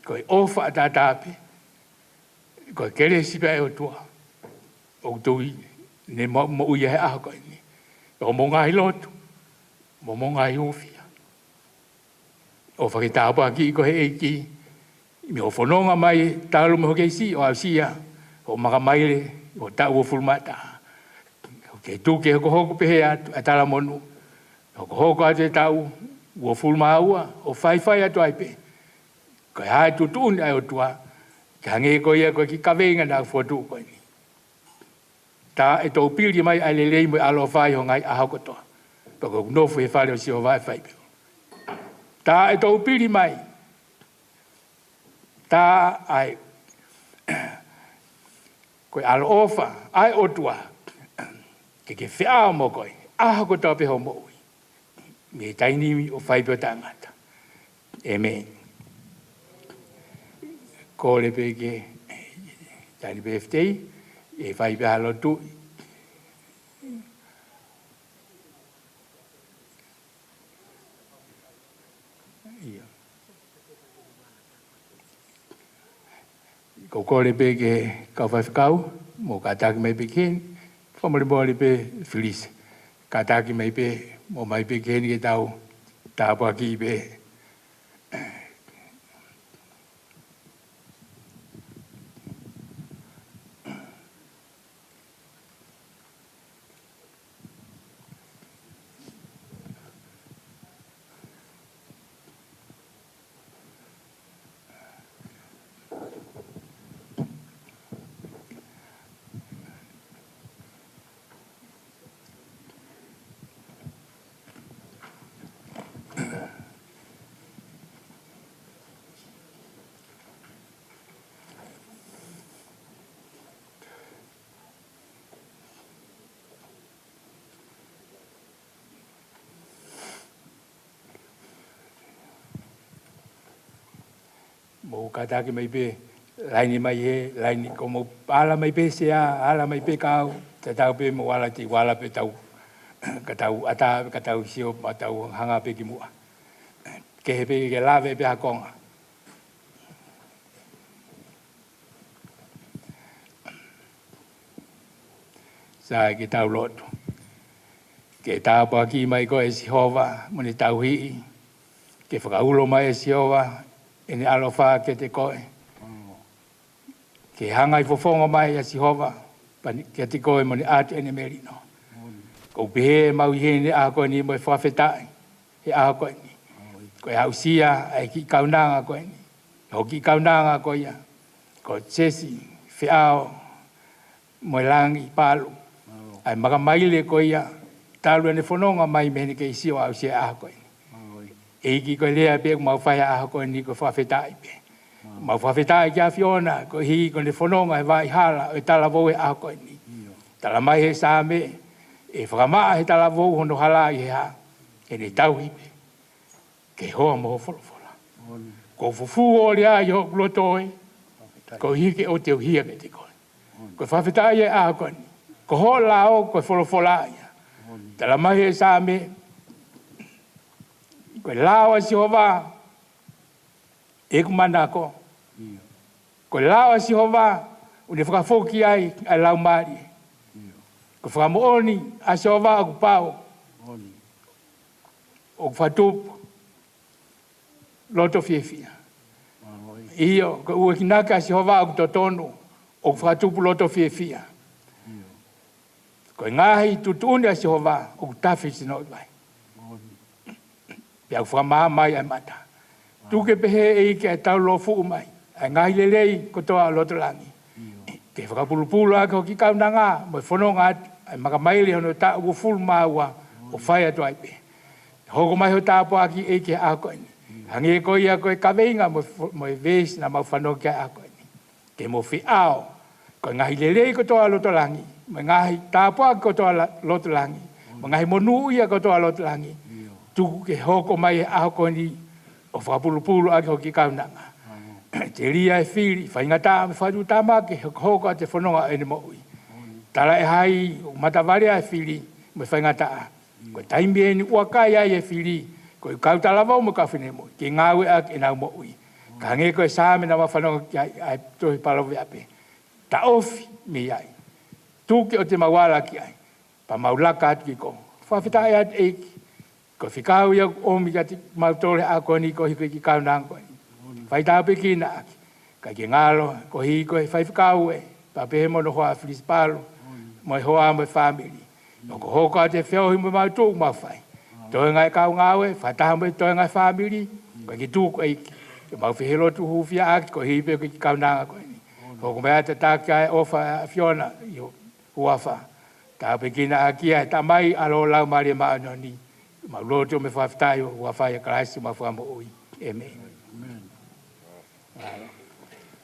Koe ofa a tātāpe. Koe kere sipa e o tua. O tui, ne mo uia he aha koe ni. O mo ngai lotu, mo ngai ufia. O whakitāpo a ki ko he eiki. Me o whanonga mai, tālu me hoke si, o au sia, o maka maire, o tau o fulmata. O ke tuke hoko hoko pehe atu, a tala monu. Hoko hoko atu e tau, o fulma aua, o whai atu aipe. Ko e hae tutun ai o tua, ke hange ko ia ko ki kawenga na whotu ko ni. Ta e tō pili mai ai lelei mo alo whai ho ngai ahau kotoa. Pako nofu e whare o si o vai whai peo. Ta e tō pili mai, ta ai koe alo ofa, ai o tua, ke whiao mo koe, ahau kotoa peho mo ui. Me tainimi o whai peo tangata. Amen. Ko le pe ke tani pe ftei e fai pe halo tu ko le pe ke ka fai kau mo ka tak mai pe ken fo mo le bo le pe feliz ka tak mai pe mo mai pe ken ke tau ta pa ki pe mo kataki mai pe laini mai he laini como ala mai pe sia ala mai pe kau te tau pe mo wala ti wala pe tau ka tau ata ka tau sio ma tau hanga pe ki mua ke he pe ke lave pe hakonga sa ke tau lotu ke tau pa ki mai ko e Jehova mo ni tau hi ke whakaulo mai e Jehova ene alofa ke te koe. Ke hanga i fofonga mai a Jehova, ke te koe mo ni atu ene merino. Ko pehe mau i hene a koe ni mo e whawhetai, he a koe ni. Ko e hausia ai ki kaunanga koe ni. Ho ki kaunanga koe ia. Ko sesi, whiao, mo e langi, palu. Ai maka maile koe ia, talu ene whanonga mai mehene ke isi o hausia a koe ni. Eiki ko lea pe mau whai aha ko ni ko whawhetai pe. Mau whawhetai kia Fiona, ko hi ko ne whanonga e vai hala e tala vau e aha ko ni. Tala mai he sāme, e whakamaa he tala vau hono hala i he ha. E ne tau hipe. Ke hoa moho wholofola. Ko fufu o lea i ho kulotoi, ko hike o te uhia ke te koe. Ko whawhetai e aha ko ni. Ko hoa lao ko wholofola ia. Tala mai he sāme, Ko lawa si hova e kumana ko. Ko lawa si hova une whakafoki ai lau mari. Ko whakamooni a si hova aku pao. O whatupu loto fiefia. Iyo, ko ua kinaka si hova aku totonu o whatupu loto fiefia. Ko ngahi tutune a si hova o tafi sino vai. Pia whamaha mai ai mata. Tuke pehe e ke tau lo fu mai. Ai ngahi lelei ko toa loto langi. Ke whakapulupulu a ko ki kaunanga, mo whanonga ai makamaili hono ta ugu fulu maua o whai atu ai pe. Hoko mai ho tāpo aki e ke a koe ni. Hangi e koe a koe kaweinga mo e vesi na mau whanau ke a koe ni. Ke mo whi ao. Ko ngahi lelei ko toa loto langi. Mo ngahi tāpo aki ko toa loto langi. Mo ngahi monu ia ko toa loto langi. Tuku ke hoko mai a koe ni o whakapulupulu aki hoki kaunanga. Te ria e whiri, whaingata me whadu tamake, hoko a te whanonga ene moui. Tala e hai, o matawari e whiri, me whaingata. Ko taimi e ni uakai ai e whiri, ko i kautalawau mo ka whine moui, ki ngāwe ak e nau moui. Ka nge koe sāme na whanonga ki ai tohi palawe ape. Ta ofi mi ai. Tūke o te mawala ki ai. Pa maulaka atu ki ko. Whawhita e at eiki. Ko whikau ia omi ka te mautore a koe ni ko hiko ki kaunanga koe. Whai tāpe ki na aki. Ka ki ngalo, ko hi koe whai whikau e. Pa pehe mono hoa whilispalo. Moi hoa mo family. No ko hoko a te whiohi mo mautuk mau whai. Toi ngai kau ngawe, whataha mo toi ngai family. Ko ki tūko eiki. Ke mau whihelo tu hufia aki, ko hi pe ki kaunanga koe ni. Hoko mea te tākia e ofa a Fiona, i huafa. Tāpe ki na aki ai tamai alo lau maria maano ni. Ma loto me whawhitai o whawhai a karaisi ma whamo ui. Amen.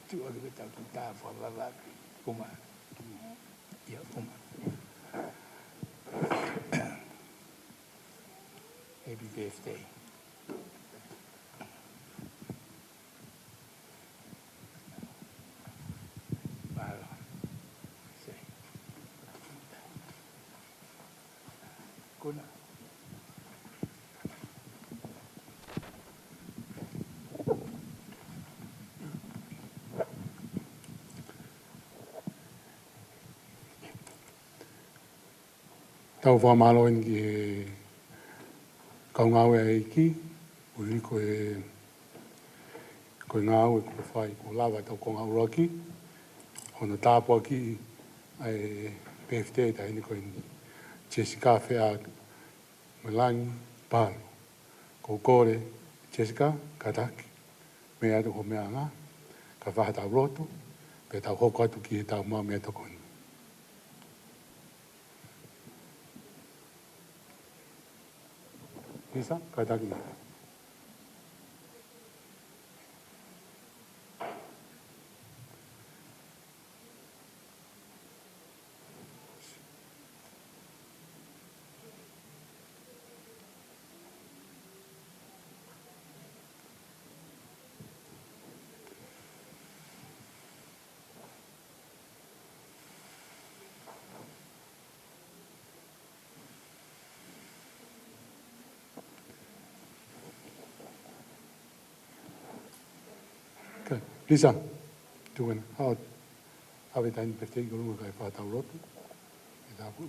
Tu agi me tau tu tā whawawaki. Uma. Ia, uma. Happy birthday. Malo. Sei. Kuna. Tau whamalo in ki kaungawe e iki, uri koe ngāwe ko whai ko lawa tau ko ngāwe roki, hono tāpua ki ai birthday ta ini koe ni Jessica whea Melangi Palo. Ko kore Jessica kataki, mea atu ko mea ngā, ka whaha tau roto, pe tau hoko atu ki he tau maa mea toko ni. Lisa, kataki nā. Okay. Lisa, tuan, how we time birthday ko lunga kay patau roto. Ita po.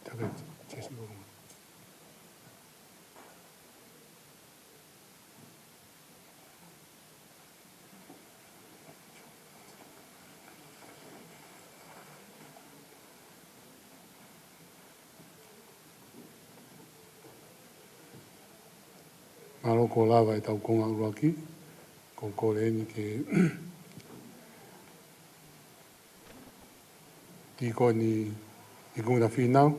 Tagal Jesse ko. Malo ko lava e tau konga uruaki, ko kore ni ke tiko ni i kuna whinau,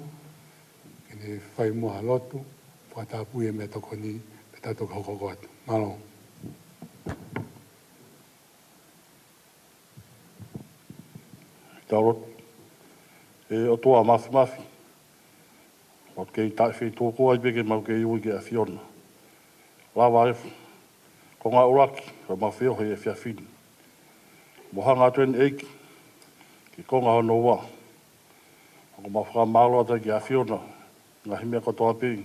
ke ne whai mua lotu, whatapu e me toko ni, me tato ka hoko atu. Malo. Taurot, e o toa mafi. O kei tai whi tōko ai peke mau kei ui ke a Fiona. Lawa efu, ko ngā uraki, ka mawhio hei e whiawhini. Mohanga tuen eiki, ki konga hono wa. Ako mawhakamalo ata ki a Fiona, ngā himea katoa pēi,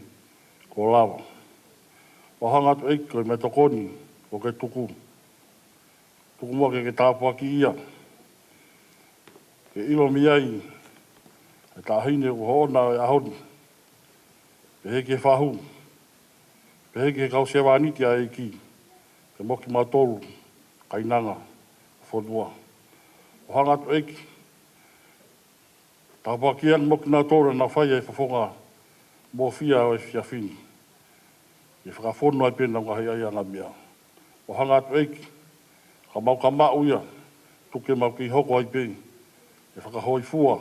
ko lawa. Wahanga atu eiki koe me tokoni, o ke tuku. Tuku mua ke tāpua ki ia. Ke ilo mi ai, e tāhine ko hoona e ahoni. Pehe ke whahu. Pehe ke kau sewaniti a eiki. Ke moki mātolu, kainanga, whodua. Wahanga atu eiki. Tāpua ki an moki nā tōra nā whai e whawhonga mō whia o e whiawhini. I whakawhono ai pēnā ngahi ai anga mea. O hanga atu eiki, ka mau ka mau ia, tuke mau ki hoko ai pēi. E whakahoi fua,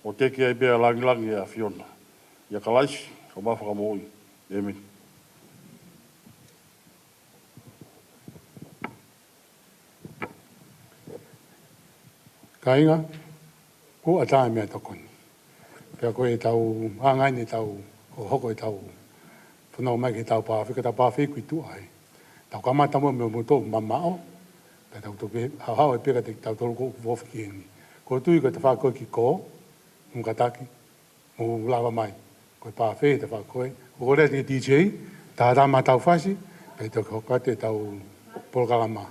o teke ai pēa langi a Fiona. Ia ka laisi, ka mau whakamoi. Amen. Ka inga, o a tāe mea tokoni. Pea koe tau, hangaini tau, o hoko e tau, whanau mai ke tau pāwhika, tau pāwhiku i tu ai. Tau kamata mo me o tō mamao, pea tau tō hau e pēka te tau tōru kōku whawhiki eni. Ko tui ko te whakoe ki kō, mukataki, mo lawa mai, koe pāwhi te whakoe. O kore te DJ, tā rama tau whasi, pea te hokate tau polkalama.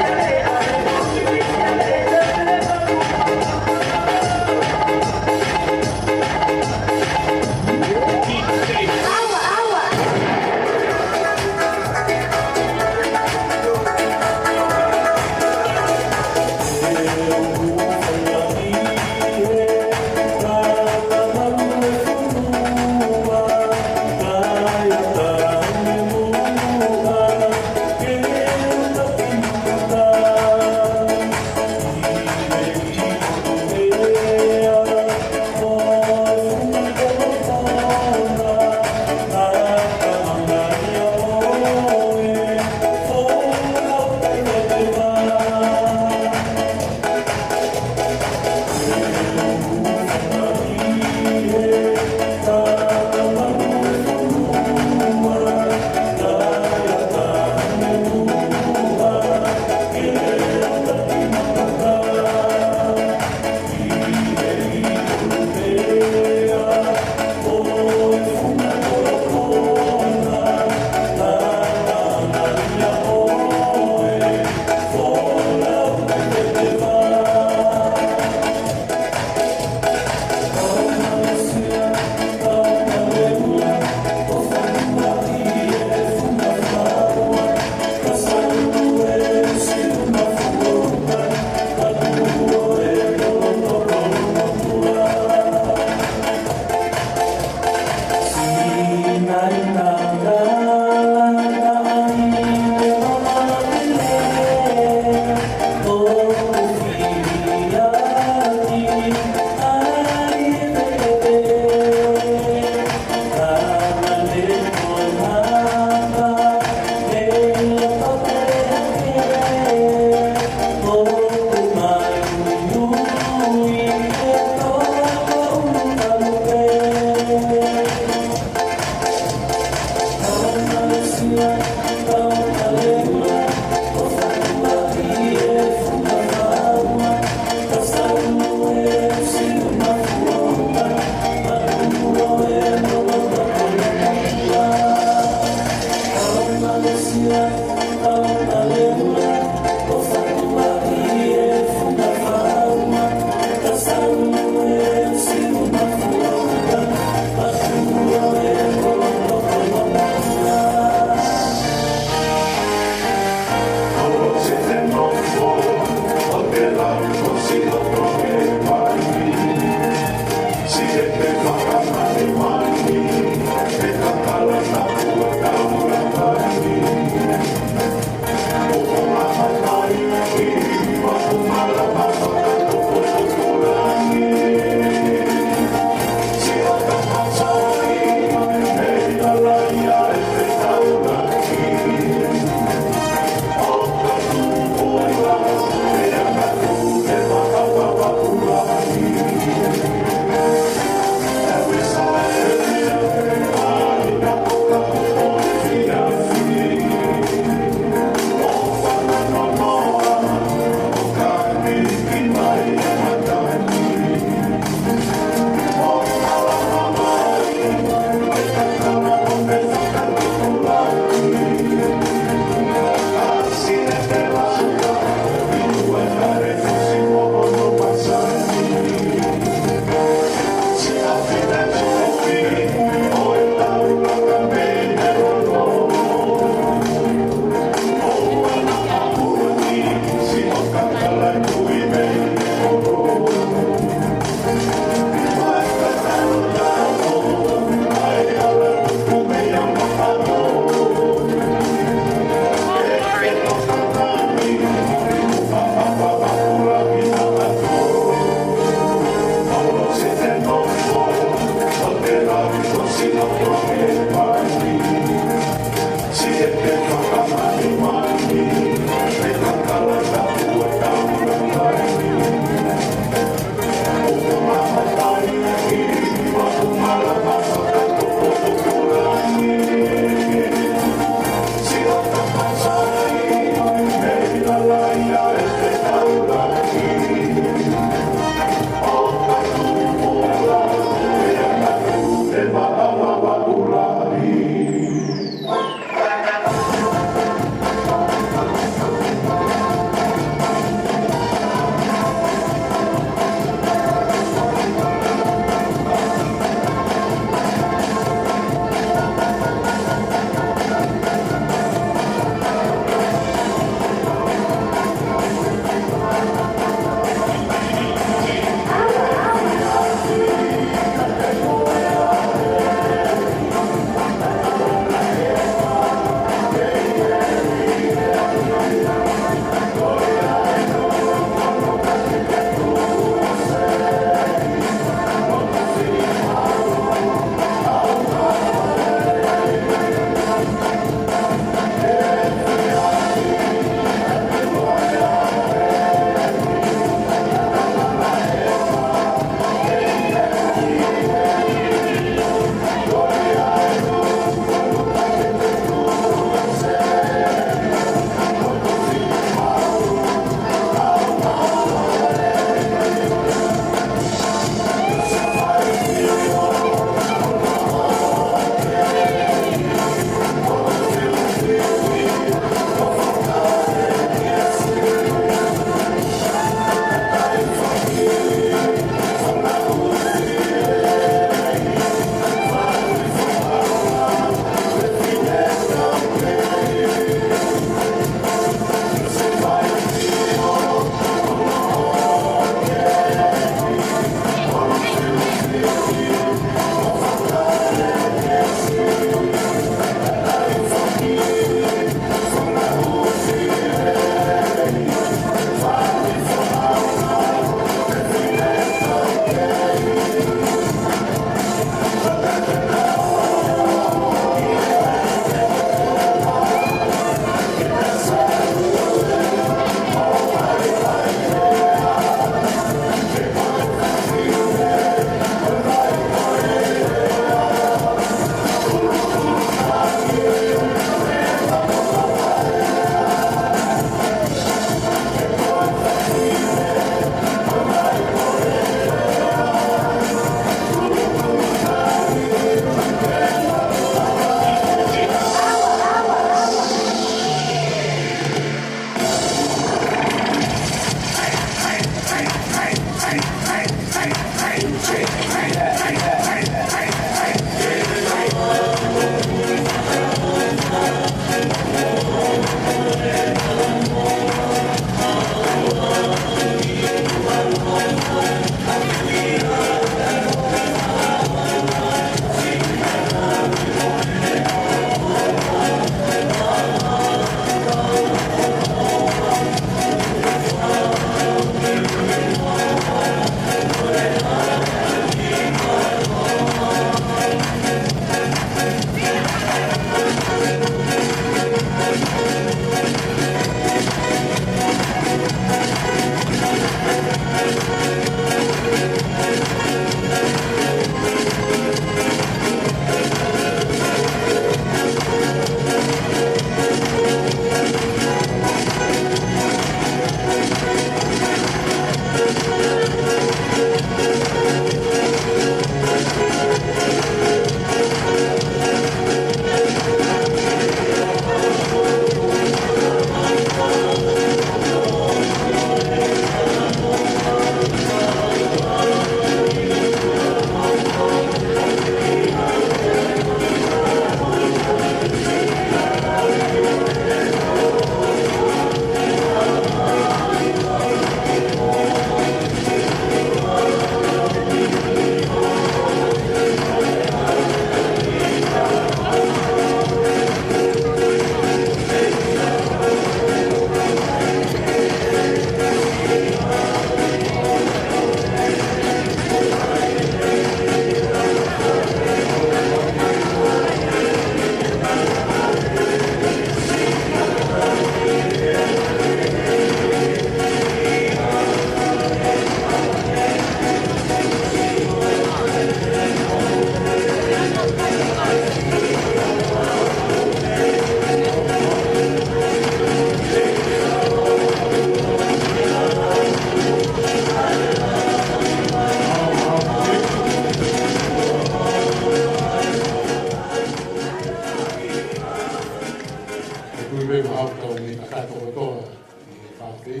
rei hau tau ni takato o toa i whakei.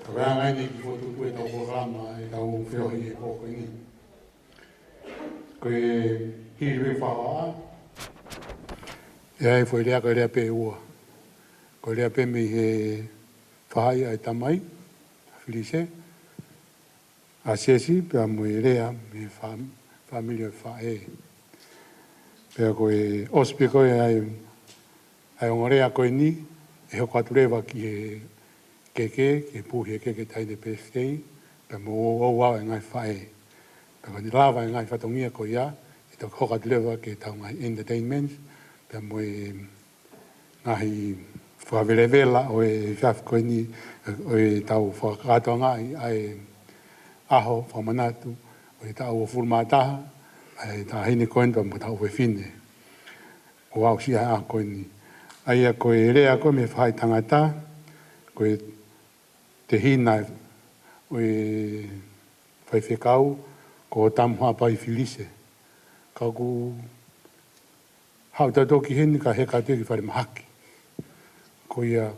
Ka wea ngai ni ki fotu kue tau programa e tau whiohi e koko ni. Koe hiri rei whawa e ai fwoi rea koe rea pe ua. Koe rea pe mi he whahai ai tamai, whirise. A sesi, pia mui rea mi familia whae. Pea koe ospe koe ai ongorea koe ni, e hoko atu rewa ki he keke, ki he puhi he keke taide pestei, pea mo o au e ngai whae. Pea koe ni lava e ngai whatongia koe ia, e tau hoko atu rewa ki tau ngai entertainment, pea mo e ngahi whaverevela o e whiaf koe ni, o e tau whakatoa ngai ai aho, whamanatu, o e tau o fulmataha, ai tā hine koe ntua mo tau whewhine. O au siha a koe ni. Ai a koe rea koe me whai tangata, koe te hina o e whaiwhekau, ko tamu hapa i whilise. Kau ku hau tautoki hini ka heka teki whare mahaki. Koe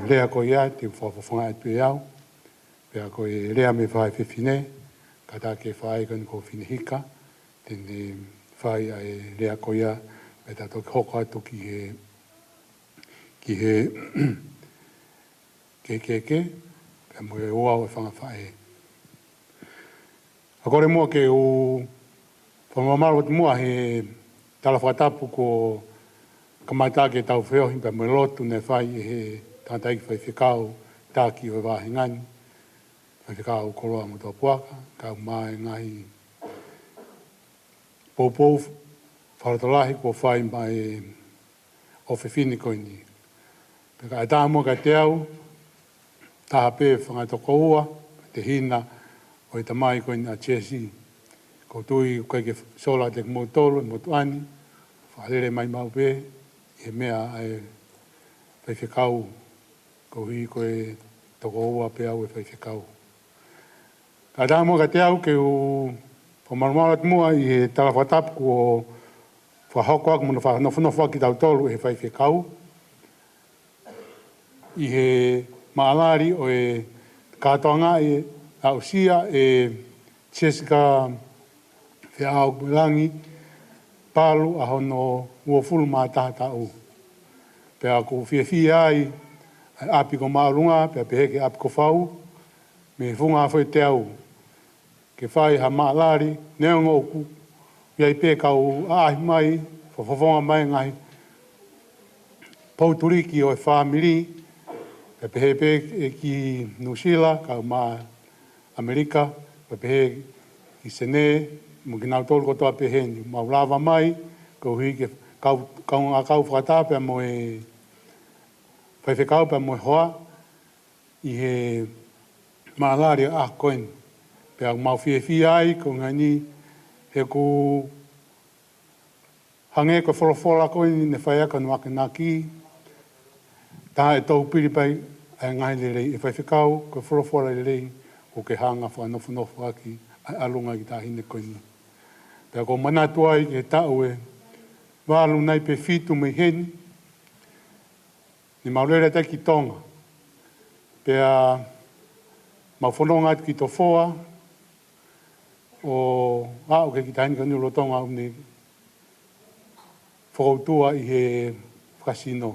rea koe ia, te whawhawhanga atu e au, pea koe rea me whai whiwhine, ka tā ke whai kani ko whine hika, tene whai ai rea koe ia, me tā toki hoko atu ki he keke, pea mo e oau e whanga whae. A kore mua ke o whamamaru atu mua he tala whakatapu ko kamata ke tau whiohi, pea mo e lotu ne whai e he tātai ki whai whikau tāki o e wāhi ngani. Whai whikau koroa mo tō puaka, kau mai ngahi poupou, wharatolahi ko whai mai o whiwhini koe ni. Peka e tā mua ka te au, taha pē whangatoko ua, te hina o i tamai koe ni a Chesi. Ko tui koe ke sola te kumotolo, motuani, whaarere mai mau pē, e mea ai whai whikau, ko hui koe toko ua pē au e whai whikau. Ka tā mua ka te au ke o whamarumara mua i he talawhatapu o whahoko aku muna whanofonofa ki tau tolu e whai whikau. I he maalari o e kātoanga e au sia e Jessica Whiau Kulangi palu a hono ua fulu mātaha tau. Pea ko whiawhia ai api ko maarunga, pea peheke api ko whau, me funga whai te au. Ke whai ha maalari, neonga oku, iai pē kau aahi mai, whawhawhonga mai ngai, pouturiki o e whamiri, pe pehe pē ki New Zealand, kau mā Amerika, pe pehe ki Sene, mo ki nau tolu kotoa pehe ni maulawa mai, kau hui ke kau whakatāpea mo e whaiwhekau pea mo e hoa, i he maalari a koen. Pea mau whiawhia ai, ko ngani, he ku hange ko wholofola koen ne whaiaka no ake naki, tā e tau piripai ai ngai le rei, e whaiwhekau ko wholofola le rei, o ke hanga whanofonofu aki, ai alunga ki tā hine koeni. Pea ko manatu ai ke tau e, wālu nei pe whitu me heni, ni maurere te ki tonga. Pea mawhanonga atu ki to whoa, o au ke ki tahini ka niulo tonga au ni whakautua i he whakasino.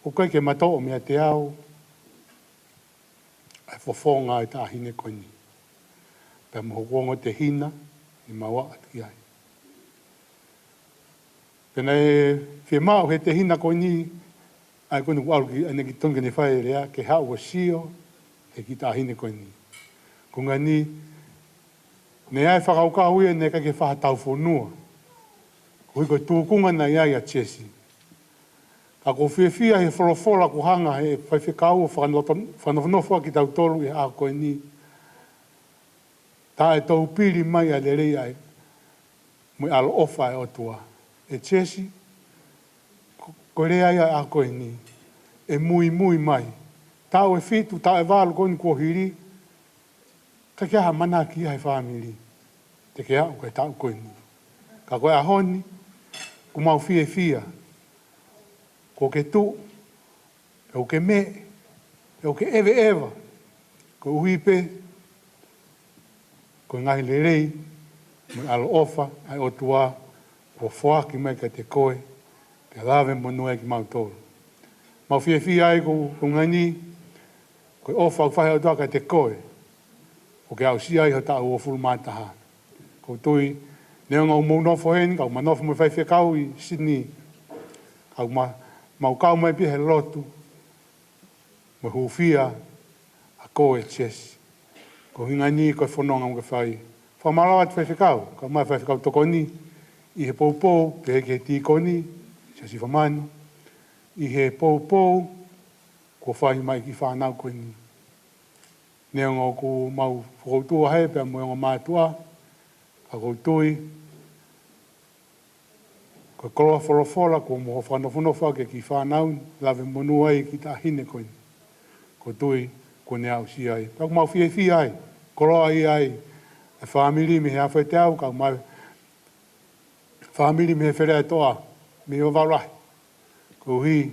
O koe ke matoo mea te au, ai whawhonga i tā hine koeni. Pea mohokongo te hina, ni maua atu ki ai. Pena e whiamau he te hina koeni, ai koeni kuaru ki ane ki tonga ni whae rea, ke hau o sio, e ki tā hine koeni. Ko ngani, ne ai whakaukau ia ne kake whakatau whonua. Hui koe tūkunga na iai a Chesi. Ka ko whiawhia he wholofola ko hanga he whaiwhekau o whanofonofua ki tau tolu i a koe ni. Tā e tau piri mai a le rei ai, mui alo ofa e otua. E Chesi, koe rea ia a koe ni, e mui mai. Tau e whitu, tau e walu koe ni kua hiri, ka kia ha mana ki ai whamiri. Te kia o koe tau koe ni. Ka koe ahoni, ku mau fia, ko ke tu, o ke me, o ke eva, ko uhipe, ko ngahi lerei, me alo ofa, ai o tua, ko whaaki mai ka te koe, pe lawe monua ki mau tolu. Mau fia ai ko ngani, ko ofa ku whahe o tua ka te koe, o ke au si ai ho ta o fulu mātaha. Ko tui, neo ngau mou nofo heni, kau ma nofo mo whai kau i Sydney, kau mau kau mai pia he lotu, mo hufia a koe chesi. Ko hinga ni koe whanonga mo ke whai. Whamalawa te whai kau, kau mai whai kau toko ni, i he poupou, pe he ke tiko ni, sia si whamanu, i he poupou, ko whai mai ki whanau koe ni. Neo ngau ku mau whakoutua hei, pia mo ngau mātua, ka koutui, ko koloa wholofola, ko mo whanofonofa ke ki whanau, lawe monua i ki ta hine koe ni. Koutui, ko ne au si ai. Pia mau fia ai, koloa i ai, e whamili me he awhai te au, ka mai whamili me he where toa, me o warai. Ko hi,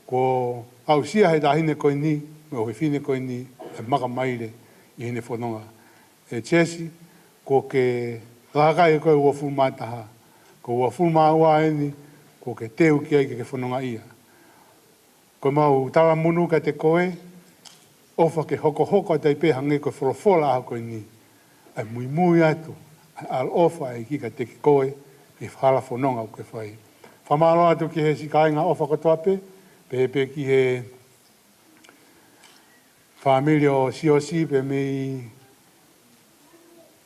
ko au sia hei ta hine koe ni, me o he whine koe ni, e maka maire i hine whanonga. E chesi, ko ke rakai koe ua fulmataha, ko ua fulmaua eni, ko ke teu ki ai ke whanonga ia. Ko mau tara munu ka te koe, ofa ke hoko te pe hange koe wholofola a koe ni, ai mui atu, al ofa e ki ka te koe, e whala whanonga o ke whai. Whamalo atu ki he sikainga ofa katoa pe pe ki he familia o COC, pe mei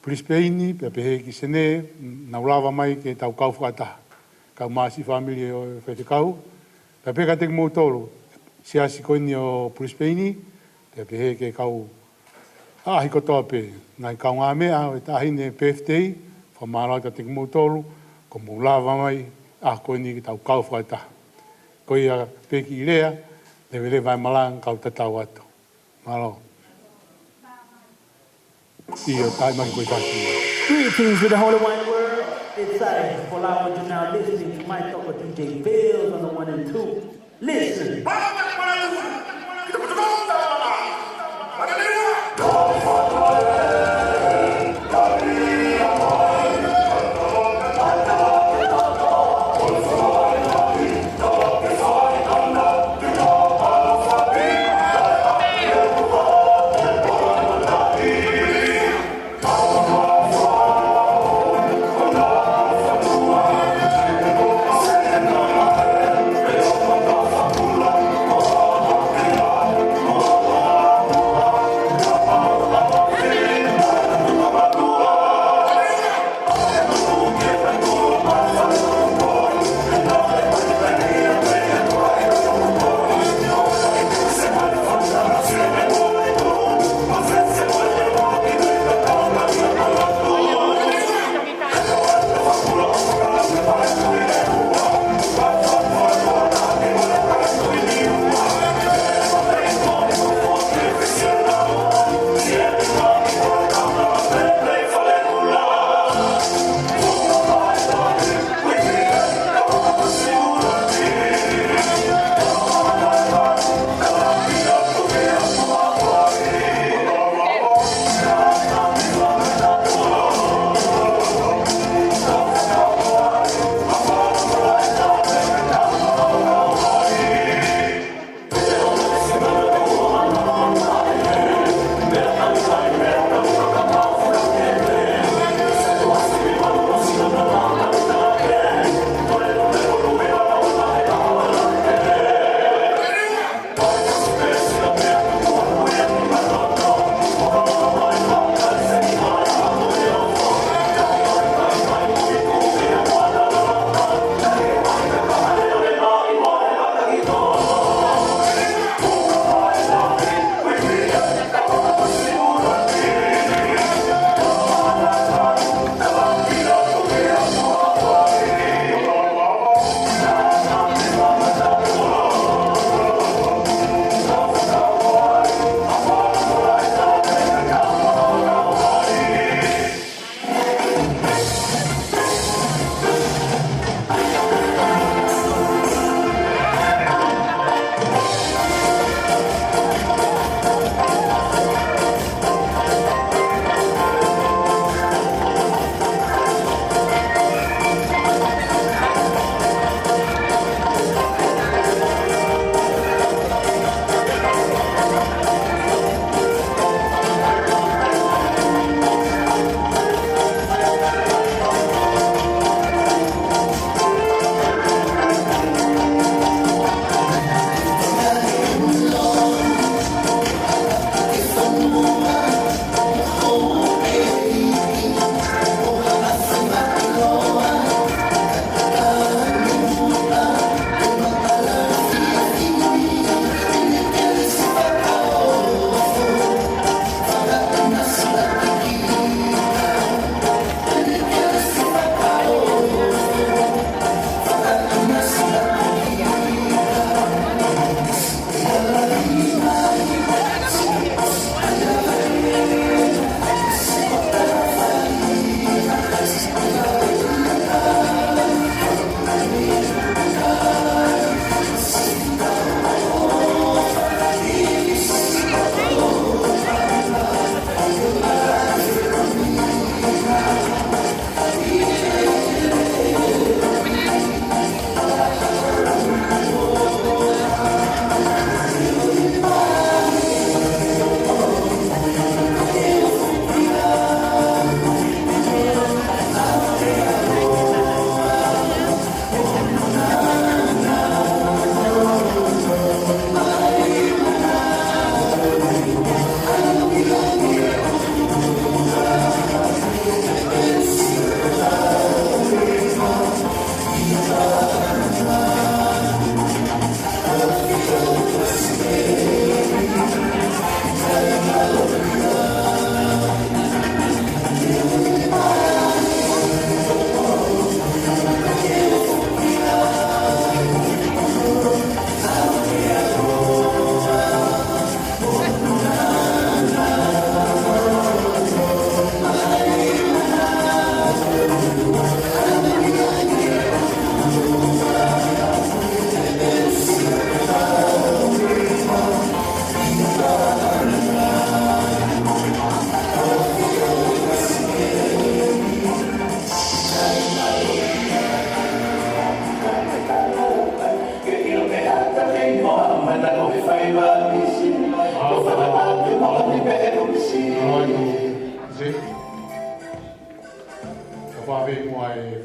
Brisbane, pe he ki sene, na ulawa mai ke tau kau whakataha. Kau maasi familia o whetekau, pe ka te mou tolu, siasi koini o Brisbane, pe he ke kau ahi kotoa pe, ngai kau ngā mea, o tahine birthday, whamalo atu te mou tolu, ko mou lawa mai, koini ki tau kau whakataha. Ko ia pe ki rea, le vai malang kau tatau atu. Malo. Greetings with the Holy Wine Word. It's Saturday for allowing you now listening to my talk with DJ Bills on the 1 and 2. Listen. Oh,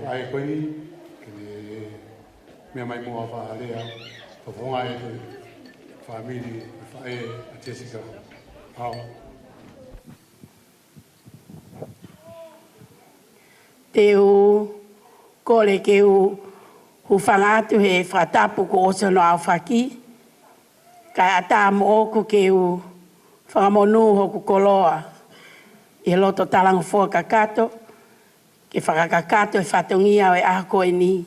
whae koe ni, kene mea mai mua wha lea, whawhonga e te whamiri, whae a Jessica. Hau. Te u kore ke u whangatu he whatapu ko oso no au whaki. Kai ata mo oku ke u whangamonu hoku koloa. I loto talang fua kakato. Ke whakakakato e whatongia o e ako e ni.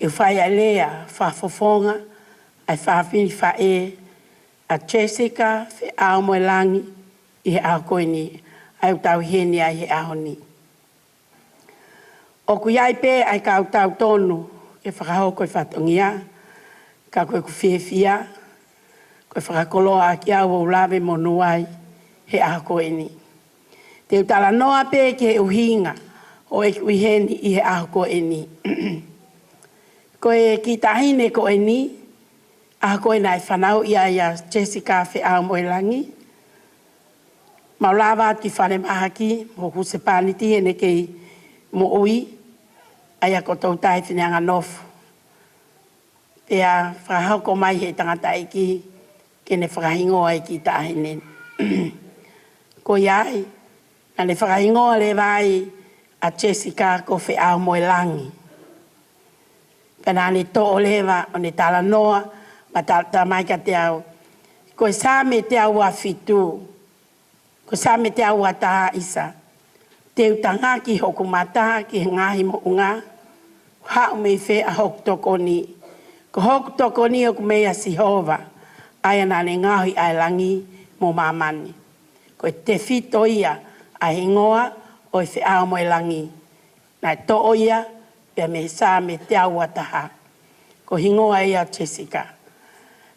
E whai a lea, whafofonga, ai whawhini whae a Jessica, whi ao moe langi, i he ako e ni. Ai utau heni ai he aho ni. O ku iai pē ai ka utau tonu, ke whakahoko i whatongia, ka koe ku whiawhia, koe whakakoloa ki au o lawe monu ai, he ako e ni. Te utala noa pē ke uhinga, o e kui heni i he ako e ni. Koe ki tahine ko e ni, ako e nai whanau ia ia Jessica whi au moe langi. Maulawa ki whane mahaki, mo huse pāniti hene kei mo ui, ai a kotou tai whineanga nofu. Pea whahauko mai he tangata iki, kene whakahingoa iki tahine. Ko iai, na le whakahingoa le vai a Jessica ko whi au moe langi. Pena ne to o lewa o ne tala noa, ma ta mai ka te au. Ko sa me te au a fitu, ko sa me te au a taha isa. Te utanga ki hoku mata ki ngahi mo unga, hau me fe a hoku toko ni. Ko hoku toko ni o kumea Sihova, ai ana ne ngahi ai langi mo mamani. Ko te fito ia a hingoa o i fe ao mo langi. Nai to o ia, pia me sa me te au ataha. Ko hingoa ia Jessica.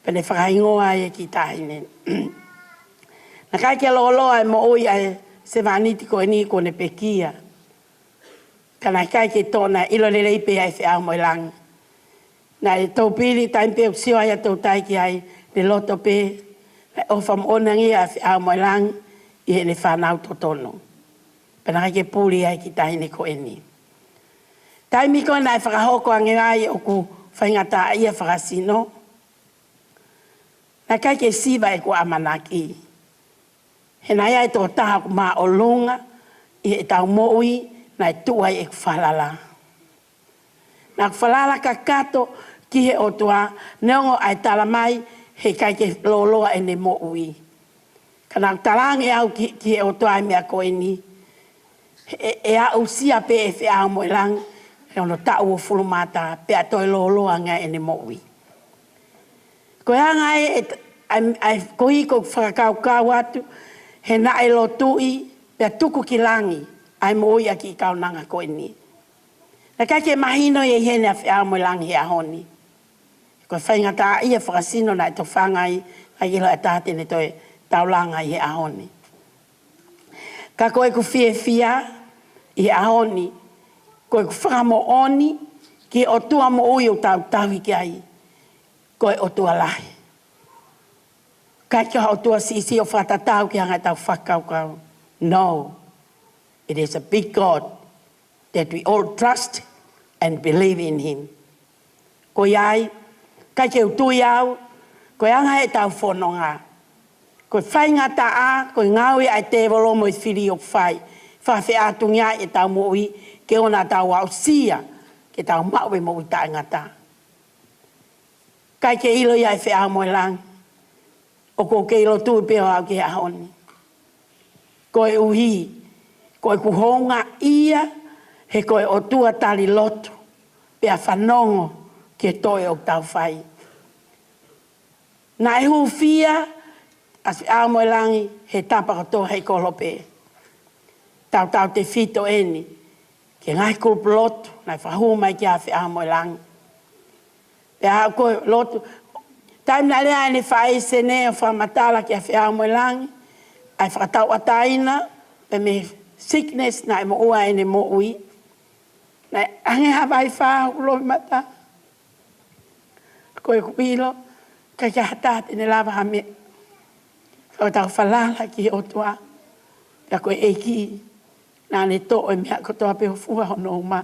Pene whakahingoa ia ki tahine. Na kai ke looloa e mo oi ai se vaniti ko ni ko ne pekia. Kana kai ke tona ilo le leipe ai fe au mo langi. Na e tau pili taim pe usio ai tau tai ki ai le loto pe. O fam onangi ai fe au mo langi i he ne whanau totono. Pena kai ke puli ai ki tahine ko eni. Taimi ko nai whakahoko ange ai o ku whaingata ia whakasino. Na kai ke siva e ku amanaki. He nai ai tō taha ku maa o lunga, i he tau moui, nai tuai e ku whalala. Na ku whalala ka kato ki he otua, neongo ai tala mai, he kai ke loloa e ne moui. Kana talange au ki he otua ai mea koe ni, e a usia pe e whi au moe lang, he ono tau o fulumata, pe a toi loloa ngai e ne moui. Koe hanga ai kohi ko whakakau kau atu, he na e lo tui, pia tuku ki langi, ai moi a ki kaunanga koe ni. Na kai ke mahino e hene a whia moe langi he ahoni. Koe whaingata ia whakasino na e to whangai, ai ilo e tātene toi taulanga i he ahoni. Ka koe ku whia i he ahoni, koe ku whakamo oni, ki o tua mo ui o tau tawi ki ai, koe o tua lahi. Kai kia o tua si o whatatau ki hanga tau whakaukau. No, it is a big God that we all trust and believe in him. Ko iai, kai ke utui au, ko anga e tau whanonga. Ko whainga ta a, ko ngaui ai te walo mo i whiri o whai. Whawhi atungia e tau mo ui, ke ona tau au sia, ke tau maue mo i ta ngata. Kai ke ilo iai whi a mo i lang. O ko ke ilo tui peo au ke ahoni. Koe uhi, koe kuhonga ia, he koe o tua tali loto, pea whanongo ke toi o tau whai. Na e hu fia, as au moe langi, he tapa koto hei kolope. Tau te fito eni, ke ngai kurup loto, nai whahu mai ki a au moe langi. Pea au koe loto, taim na lea ene whae sene o whamatala ki a au moe langi, ai whakatau ataina, pe me sickness na e mo ua ene mo ui. Na ange hawai wha ulohi mata. Koe kupilo, kai kia hata tene lava hame. Whakatau whalala ki o tua. Pea koe eiki, na ne to e mea kotoa pe hofua hono uma.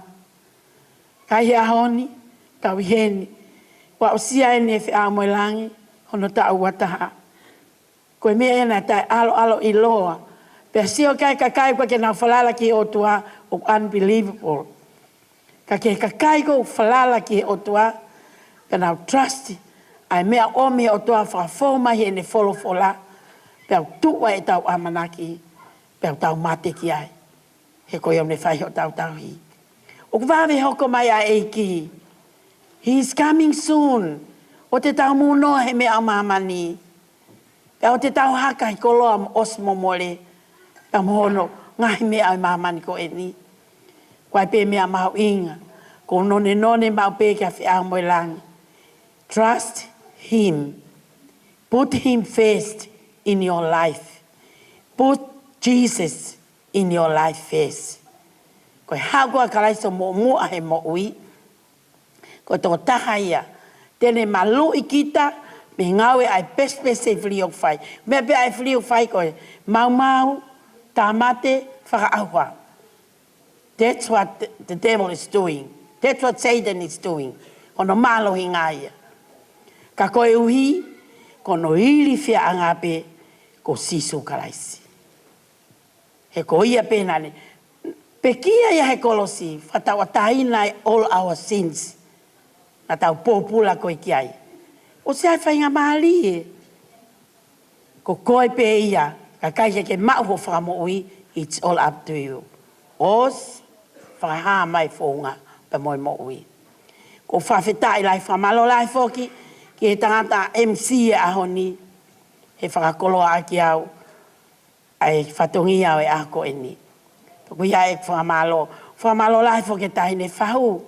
Kai ahoni, tau heni. Wa usia ene fe a moelangi, hono ta wataha. Koe mea ena tai alo iloa. Pea sio kai kakai kwa ke na falala ki o tua o unbelievable. Ka ke kakai ko falala ki o tua, ka na trust. Ai mea o me o tua whakafoma he ne fola. Pea tua e tau amanaki. Pea tau mate ki ai. He koe ne whai ho tau hi. O kwawe hoko mai a eiki. He is coming soon. O te tau muno he mea mamani. Pea o te tau haka hi koloa mo osmo mole. Pea mohono ngahi mea ai mamani ko e ni. Kwai pe mea maho inga. Ko none mau pe kia whia moe langi. Trust him. Put him first in your life. Put Jesus in your life first. Koe hagua karaiso mo mua he mo ui. Koe tō taha ia. Tene malu i kita, me ngawe ai pespese fliok whai. Mea pe ai fliok whai koe. Mau, tamate, whakaahua. That's what the devil is doing. That's what Satan is doing. Ono malo hi ngā ia. Ka koe uhi, kono hili whia angape, ko sisu karaisi. He ko ia penane. Pekia ia he kolosi, whatawa tahina all our sins. Na tau pōpula koe ki ai. O se ai whainga mahali e. Ko koe pe ia, ka kai ke mauho whakamo ui, it's all up to you. Os, whakaha mai whonga, pa moi mo ui. Ko whawhetai lai whamalo lai whoki, ki he tangata MC e ahoni, he whakakoloa aki au, ai whatongi au e ako e ni. Ko ia e whamalo lai whoki tahi ne whahu,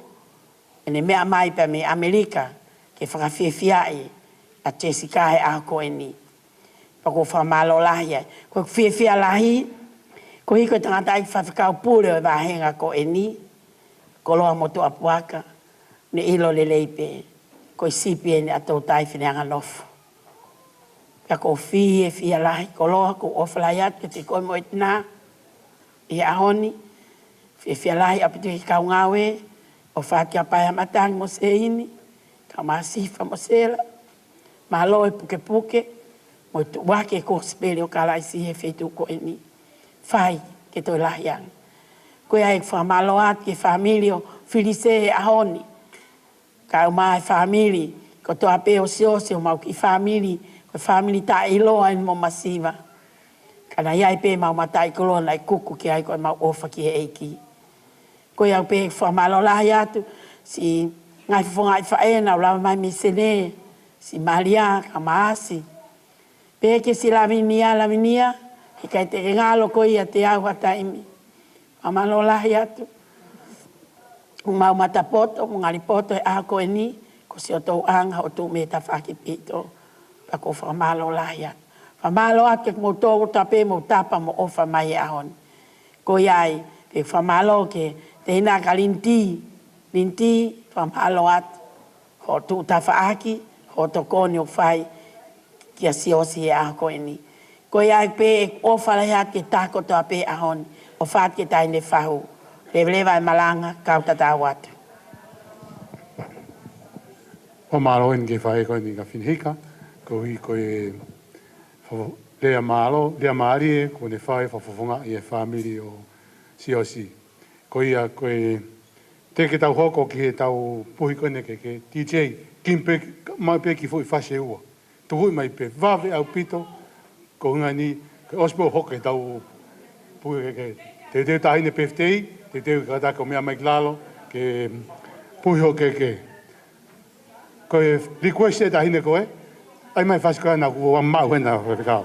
e ne mea mai pa me Amerika, ke whakawhiawhiai, a Jessica he ako e ni. Pa ko whamalo lahi ai. Ko whiawhia lahi, ko hiko tangata ai whawhakau pūre o wahenga ko e ni, ko loa motu apuaka, ne ilo le leipe, ko i sipi e ne atou tai whineanga nofo. Ka ko whiawhia lahi, ko loa ko ofalai atu, ke te koe mo itina, i ahoni, whiawhia lahi apitu hi kau ngawe, o whākia pai amatangi mo se ini, ka maasifa mo sela, malo e puke puke, mo tu wake ko spele o kalai si he whetu ko e ni. Whai ke toi lahiang. Koe ai whamalo at ke familio filise e ahoni. Ka o mai famili, ko toa pe o siose o mau ki famili, ko famili ta iloa in mo masiva. Kana iai pe mau matai koloa nai kuku ki ai koe mau ofa ki he eiki. Koe au pe whamalo lahi atu, si ngai whangai whaena o lawa mai misene, si Maria, ka maasi. Pe ke si laminia, he kai te ngalo ko ia te au hataimi. Whamalo lahi atu. Mau matapoto, mungari poto e ako e ni, ko si o tau anga o tū me ta whakipito, pa ko whamalo lahi atu. Whamalo atu ke mo tōku tape mo tapa mo ofa mai e ahon. Ko iai, pe whamalo ke te hina ka linti, whamalo atu, ho tū ta whaaki, ho to koni o whai, kia si osi e ako e ni. Ko iai pe e ofa lahi atu ke tako toa pe ahon, o whaat ke tai ne whahu. Lewa e malanga, kau tatau atu. O malo en ke whae koe ni ka whinhika, ko hi koe lea malo, lea maari e, ko ne whae whawhawhunga i e whamiri o siosi. Ko ia koe te ke tau hoko ki he tau puhi koe ne ke DJ, kimpe mai pe ki fui whase ua. Tu hui mai pe wawe au pito, ko hunga ni, ke ospo hoke tau puhi ke te teo tahine peftei, te teo katako mea mai klalo, ke puhi hoke ke. Koe request e tahine koe, ai mai whase koe na kua mau hena whakao.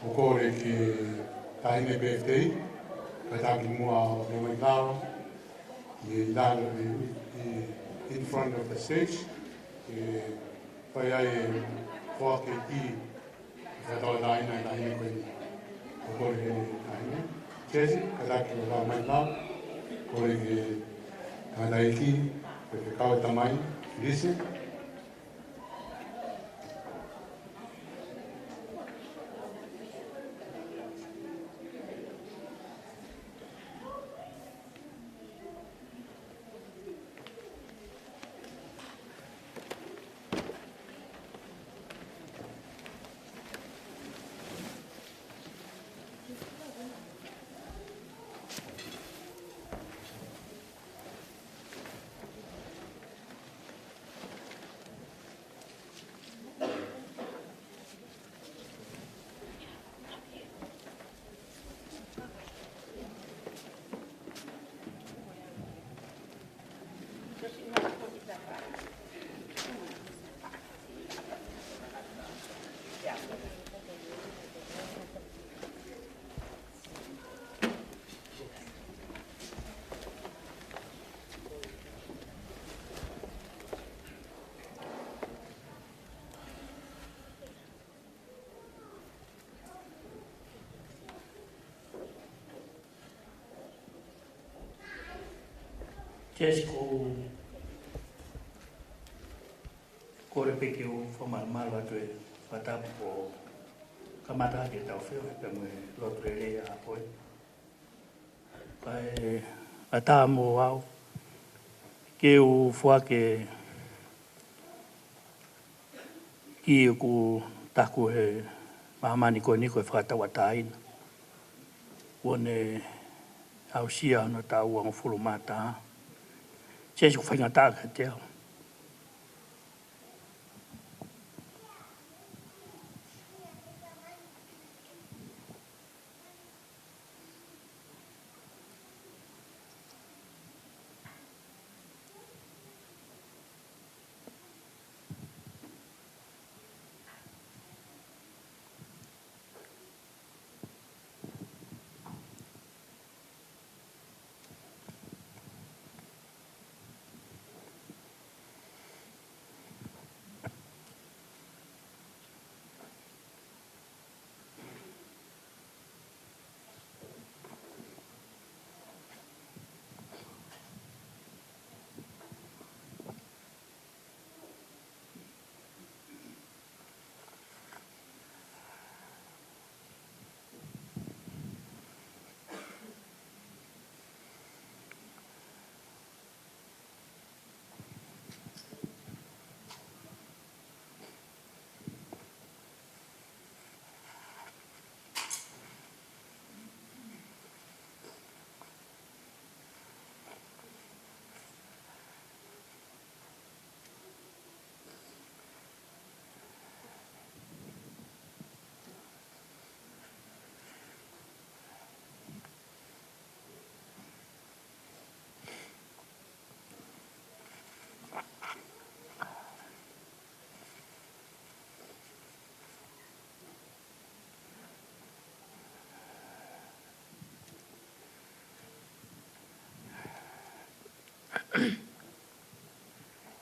o kore ki tahine birthday, kataki mua o me mai lao, i lalo in front of the stage, pai ai whake ki whatawa taina i tahine koe ni. O kore ki tahine. Jesse, kataki o lao mai lao, kore ki kataiki, koe kau tamai, lise, Jessica, kore peke o whamarumaro atu e whatapu o kamata ke tau whio e pēmue lotu e rea a koe. Kai a tā mō au, ke o whuake ki o ku taku he mahamani koe ni koe whakatawa tāina. Wone au sia no tā uang fulu mata. Jessica whainga tāka te au.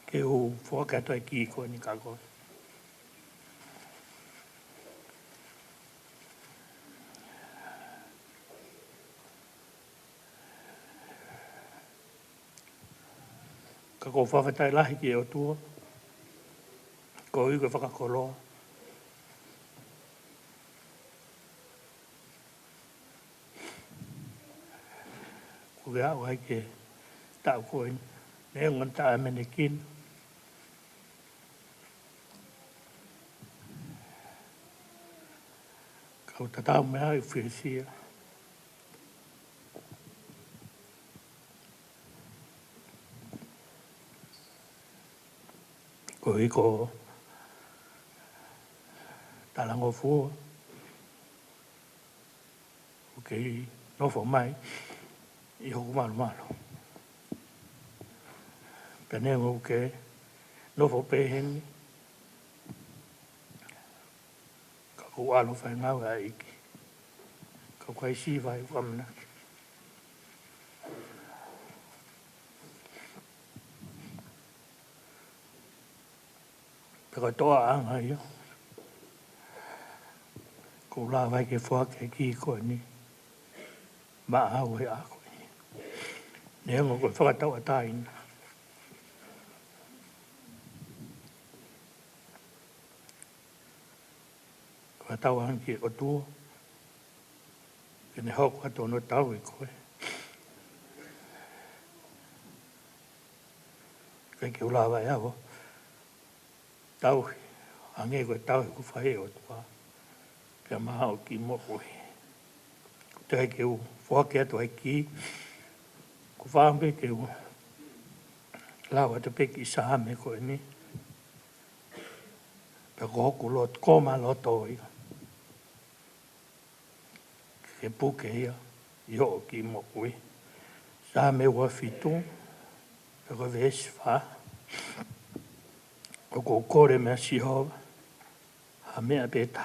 Ke o whakatoa ki koe ni ka koe. Ka ko whawhetai lahi ki o tua. Ko hui koe whakakoloa. Ko ke au hai ke tau koe ni. Ne ngon ta amene kin. Kau tatau mea i whirisia. Ko hiko talango fua. Ok, nofo mai. I hoku malu malu. Pene ngau ke nofo pehengi. Ka Ko alo whai ngau a iki. Ka kwai si vai wamna. Peka toa anga ia. Ko la vai ke whake ki koe ni. Ma au he a koe ni. Neango koe whakatau a tāina. Koe tau hanki o tua. Kene hoko ato no tau i koe. Kai ke ula vai awa. Tau, ange koe tau i ku whahe o tua. Pia maha o ki mo koe. Ko te ke u whake ato ai ki. Ko whaambe ke u. Lawa te peki sahame koe ni. Pia ko hoku lot, koma loto i. Ke puke ia. I ho ki mo koe. Sahame ua fitu. Pia ko vesi wha. O ko kore mea sihova. Ha mea peta.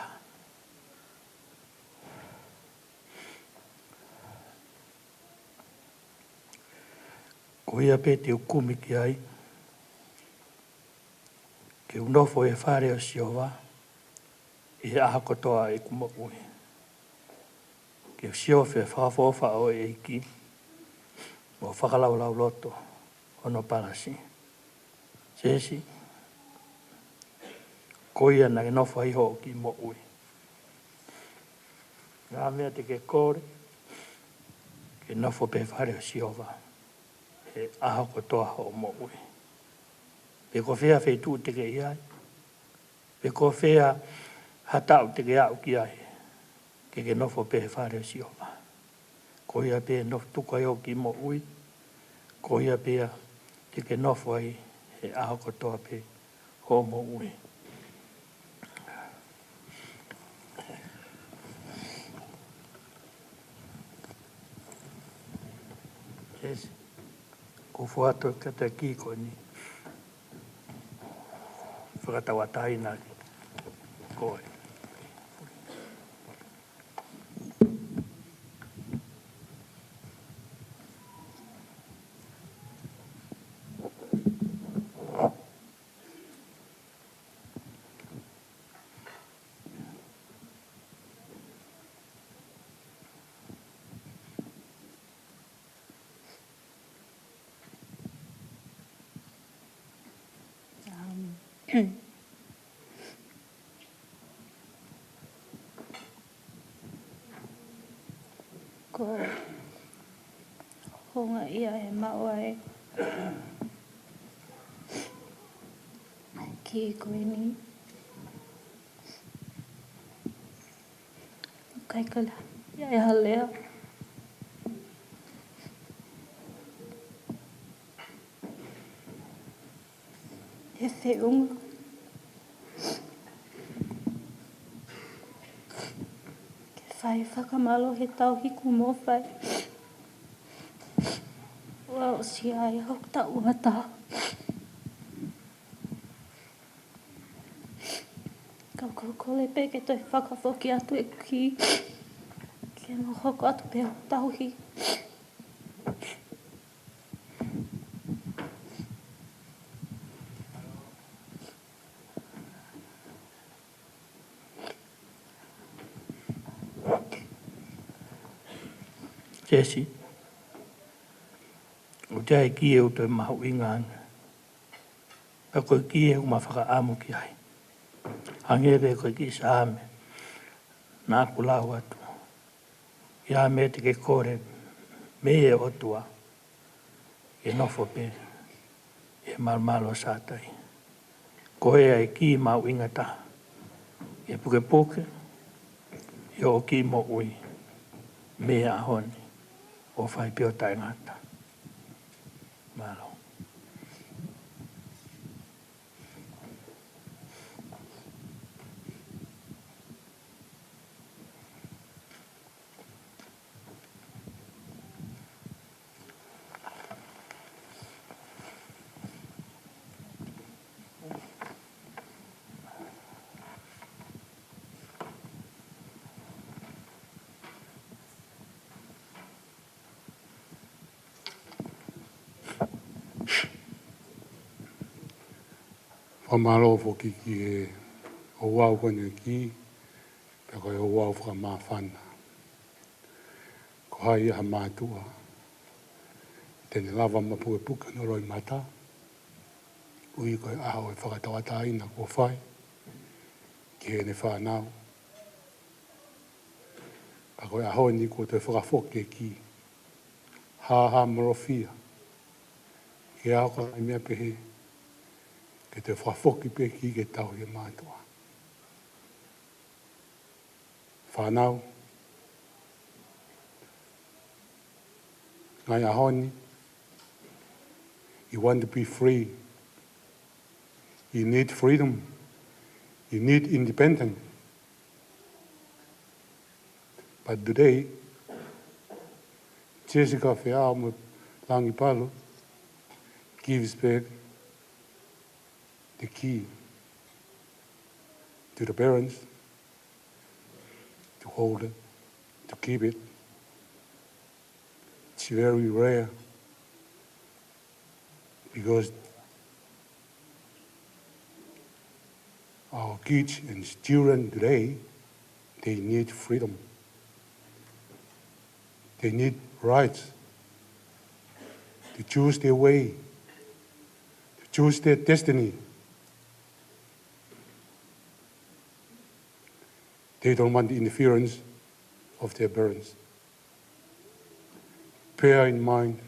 Ko ia pete o kumi ki ai. Ke unofo e whare o sihova. I aha kotoa e kumokui. Ke sihova e whawhofa o e iki. Mo whakalaulau loto. Ono parasi. Sesi. Ko ia na nofo ai ho ki mokui. Ngā mea te ke kore. Ke nofo pe whare o sihova. E aha kotoa ho mokui. Pe ko whea wheitu te ke iai. Pe ko whea hatau te ke au ki ai. Ke nofo pe whare o sihova. Ko ia pe nofo tuka i o ki mokui. Ko ia pe te ke nofo ai. E aha kotoa pe ho mokui. Yes. Ko fuato kata ki ko ni. Whakatawa taina koe. Ko honga ia e maua e ki koe ni. Kai kala ia e halea. E whiunga. Whai whakamalo he tau hiku mō whai. Ua o si ai hok ta ua tau. Kau kole pe ke toi whakawhoki atu e ki. Ke mo hoko atu pe hok tau hi. Jesi. O te ai ki e o te mahu i ngānga. Pa koe ki e o ma whaka amu ki ai. Hangewe koe ki sa ame. Nā kulau atu. Ia me te ke kore. Me e otua. E nofo pe. E malmalo sātai. Koe ai ki mau ingata. E puke puke. E o ki mo ui. Me a honi. O whai pio tai ngata. Malo. Whamalo foki ki e o wau kone ki, pe koe o wau whaka mawhana. Ko hai ha mātua, tene lava mapu e puka no roi mata, ui koe aho e whakatawata ina ko whai, ki he ne whanau. Pa koe aho ni ko te whakafoke ki, ha morofia, ki aho ka ai mea pehe, ke te whafoki pe ki ke tau he mātua. Whanau, ngai ahoni, you want to be free. You need freedom. You need independence. But today, Jessica Feao Langipalo gives back the key to the parents to hold it, to keep it. It's very rare because our kids and children today, they need freedom. They need rights to choose their way, to choose their destiny. They don't want the interference of their parents. Bear in mind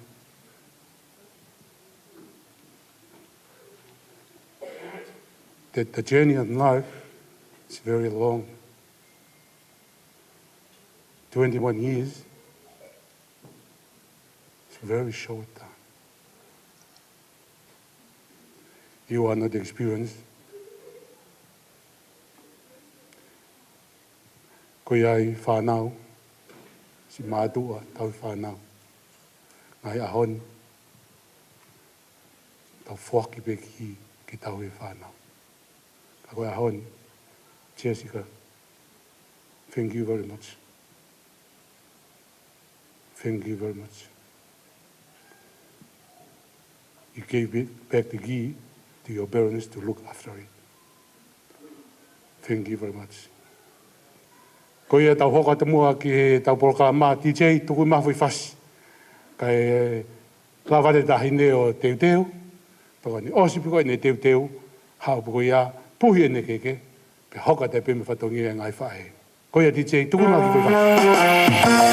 that the journey of life is very long. 21 years is a very short time. You are not experienced. Koe ai whanau, si mātua tau whanau. Ngai ahon, tau whaki pe ki tau e whanau. Ka koe ahon, Jessica, thank you very much. Thank you very much. You gave back the key to your parents to look after it. Thank you very much. Ko ia tau hoka te mua ki he tau poroka mā TJ, tuku mawhi whasi. Kai lawate tahi ne o teu teu, pako ni osi piko ne teu teu, hao piko ia puhi e ne keke, pe hoka te peme whatongi e ngai whae. Ko ia TJ, tuku mawhi whasi.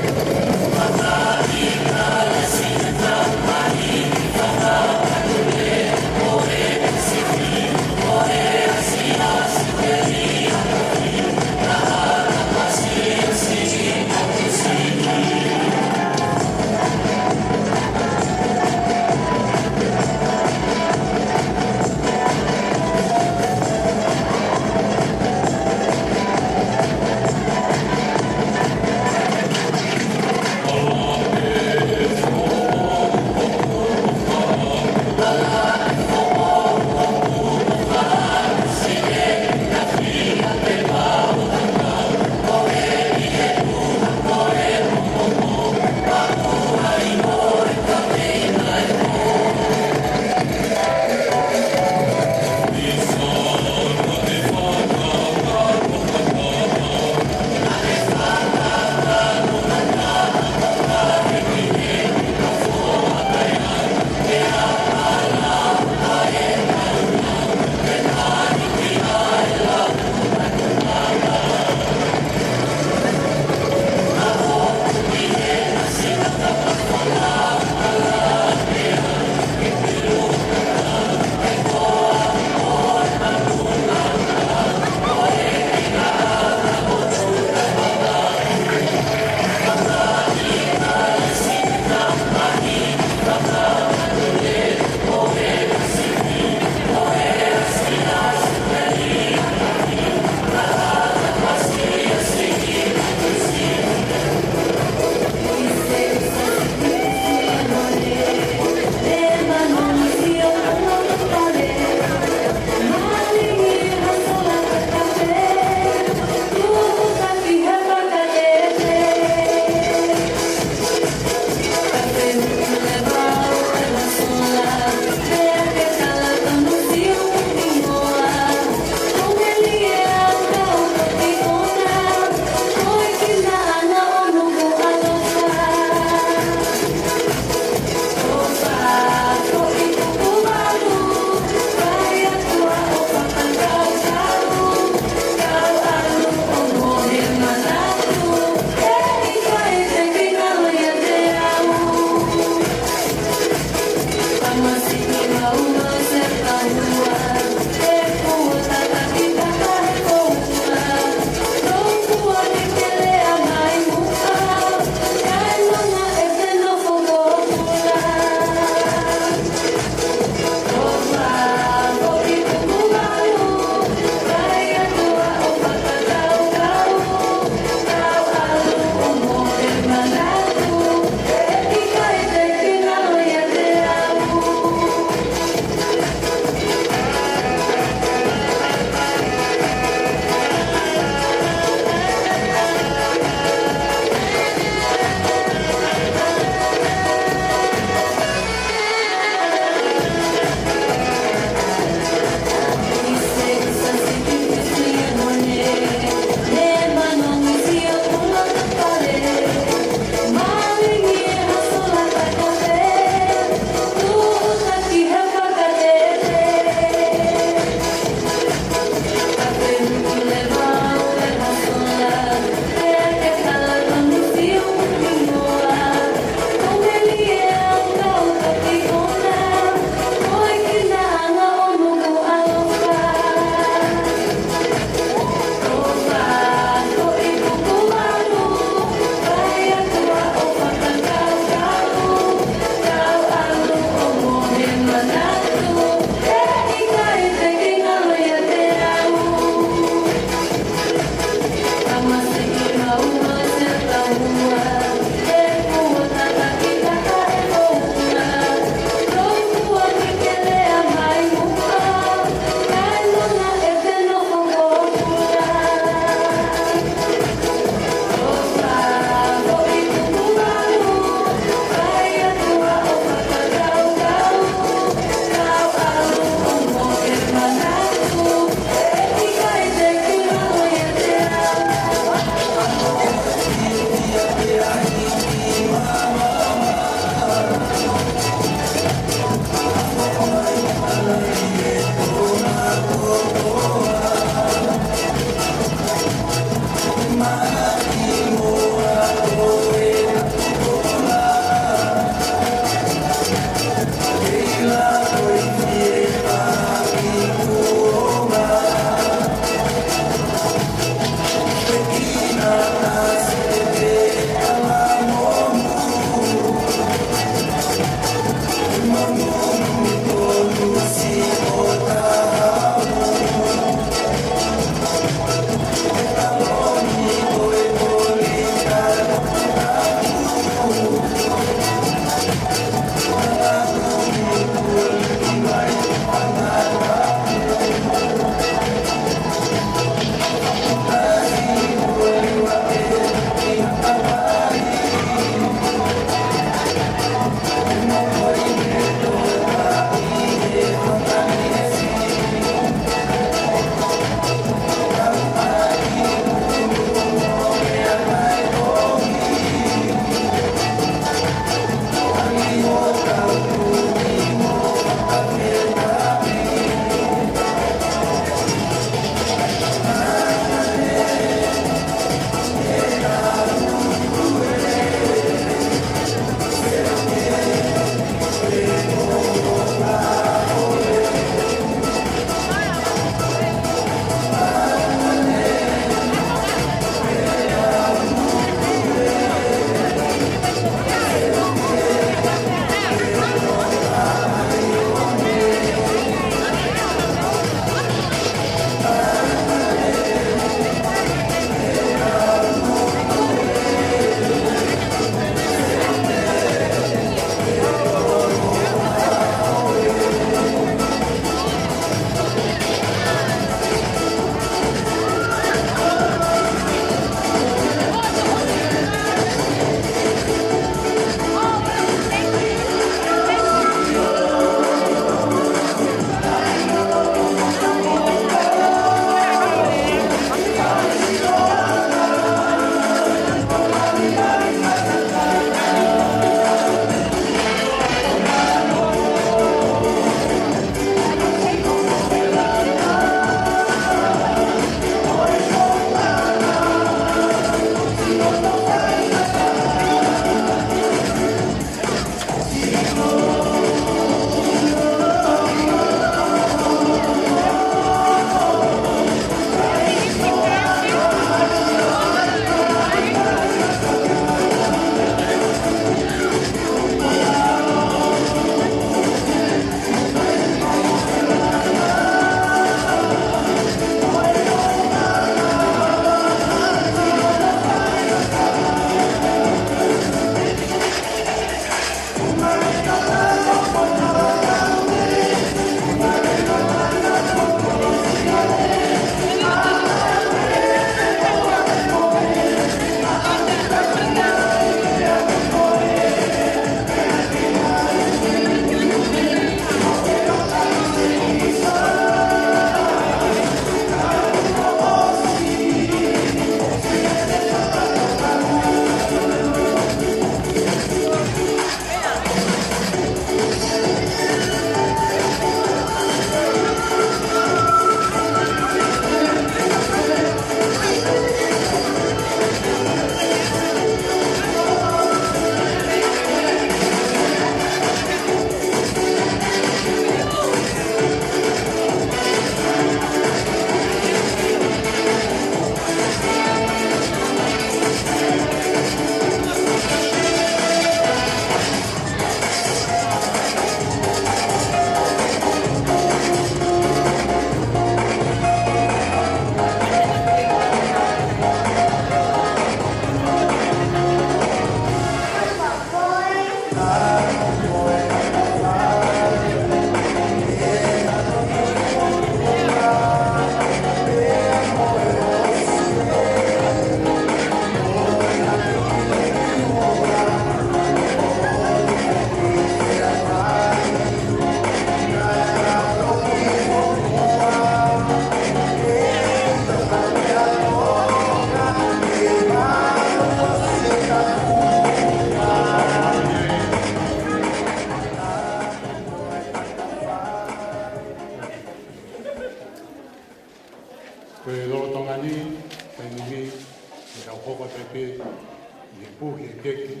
i e puhi e keki, e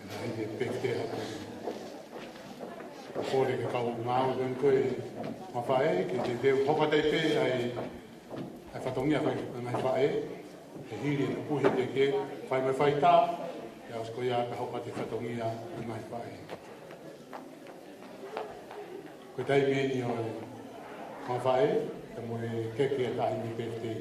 na hei e pekte hatu. Kore ke kau ngāu den koe mawhae, ki te teo hokatei pe ai whatongia whai ngai whae, e hiri e puhi e keke, whai mai whai tā, e aus koe a ka hokate whatongia ngai whae. Koe tai meni o mawhae, te moe keke e tahi mi pekte.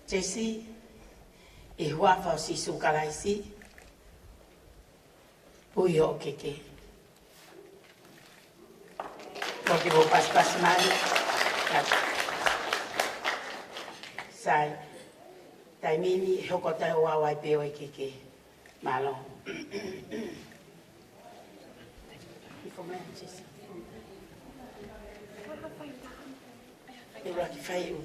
Jesi, e huafa o si sukaraisi, pui o keke. Porque vou pas mari, sai, tai mimi, hoko tai o awai peo e keke, malo. Jesi. Eu aqui fai o.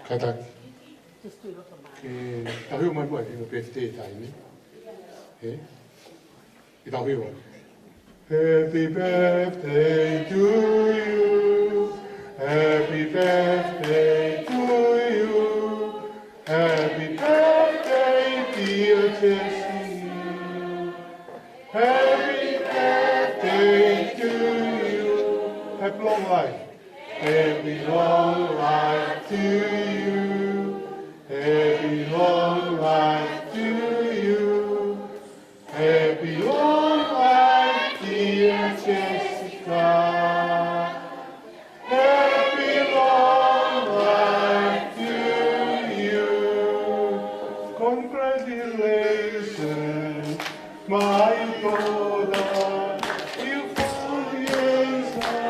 Kaitaki. Tahiu mai mai no birthday tai ni. I tahiu. Happy birthday to you. Happy birthday to you. Happy birthday dear Jessie. Happy birthday to you. Happy long life. Happy long life to you. Happy long life to you. Happy long life, dear Jessica. Happy long life to you. Congratulations, my daughter. You found the answer.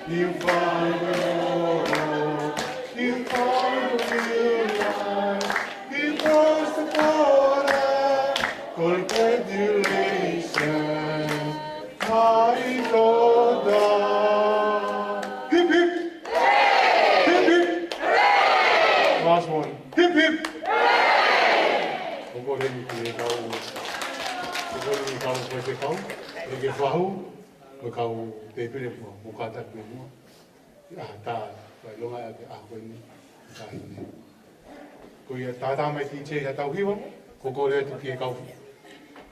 You found the Lord. You found the real life. You crossed the border. Congratulations, my daughter. Hip hip. Hip hip. Last one. Hip hip. Ogo remi ki kau. Ogo remi kau koe te kau. E ke whahu. Me kau te pere mo kata ku mo ta vai longa a ko ni ta ni ko ia ta mai ti che ya tau hiwa ko ko le tu ki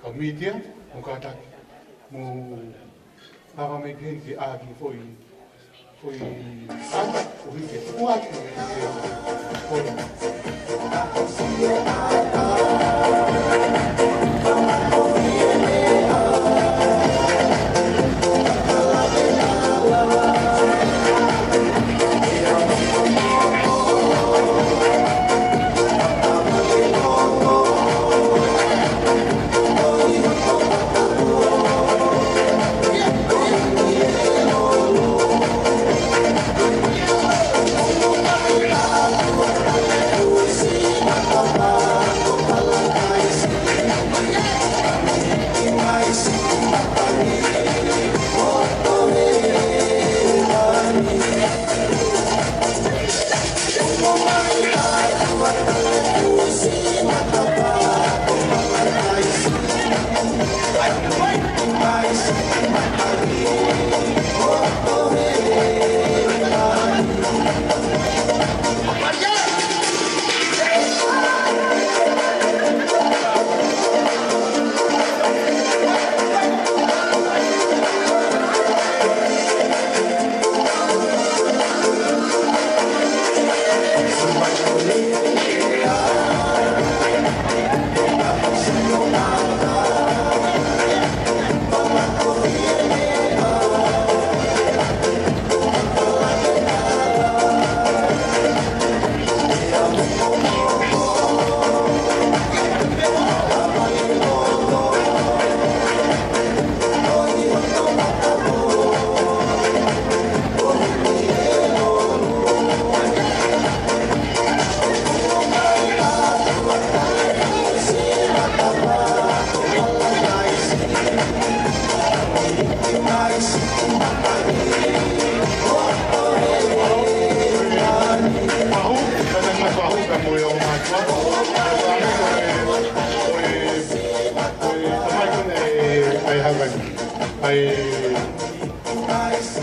ka media mo kata mo lava mai ki a ki foi ata o que o ato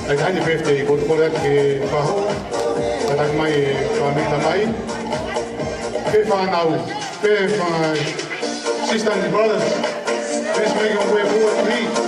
ai hani birthday ko ko le ke pa ho ta mai ka mi ta mai ke fa nau ke fa sister and brothers let's make our way forward please.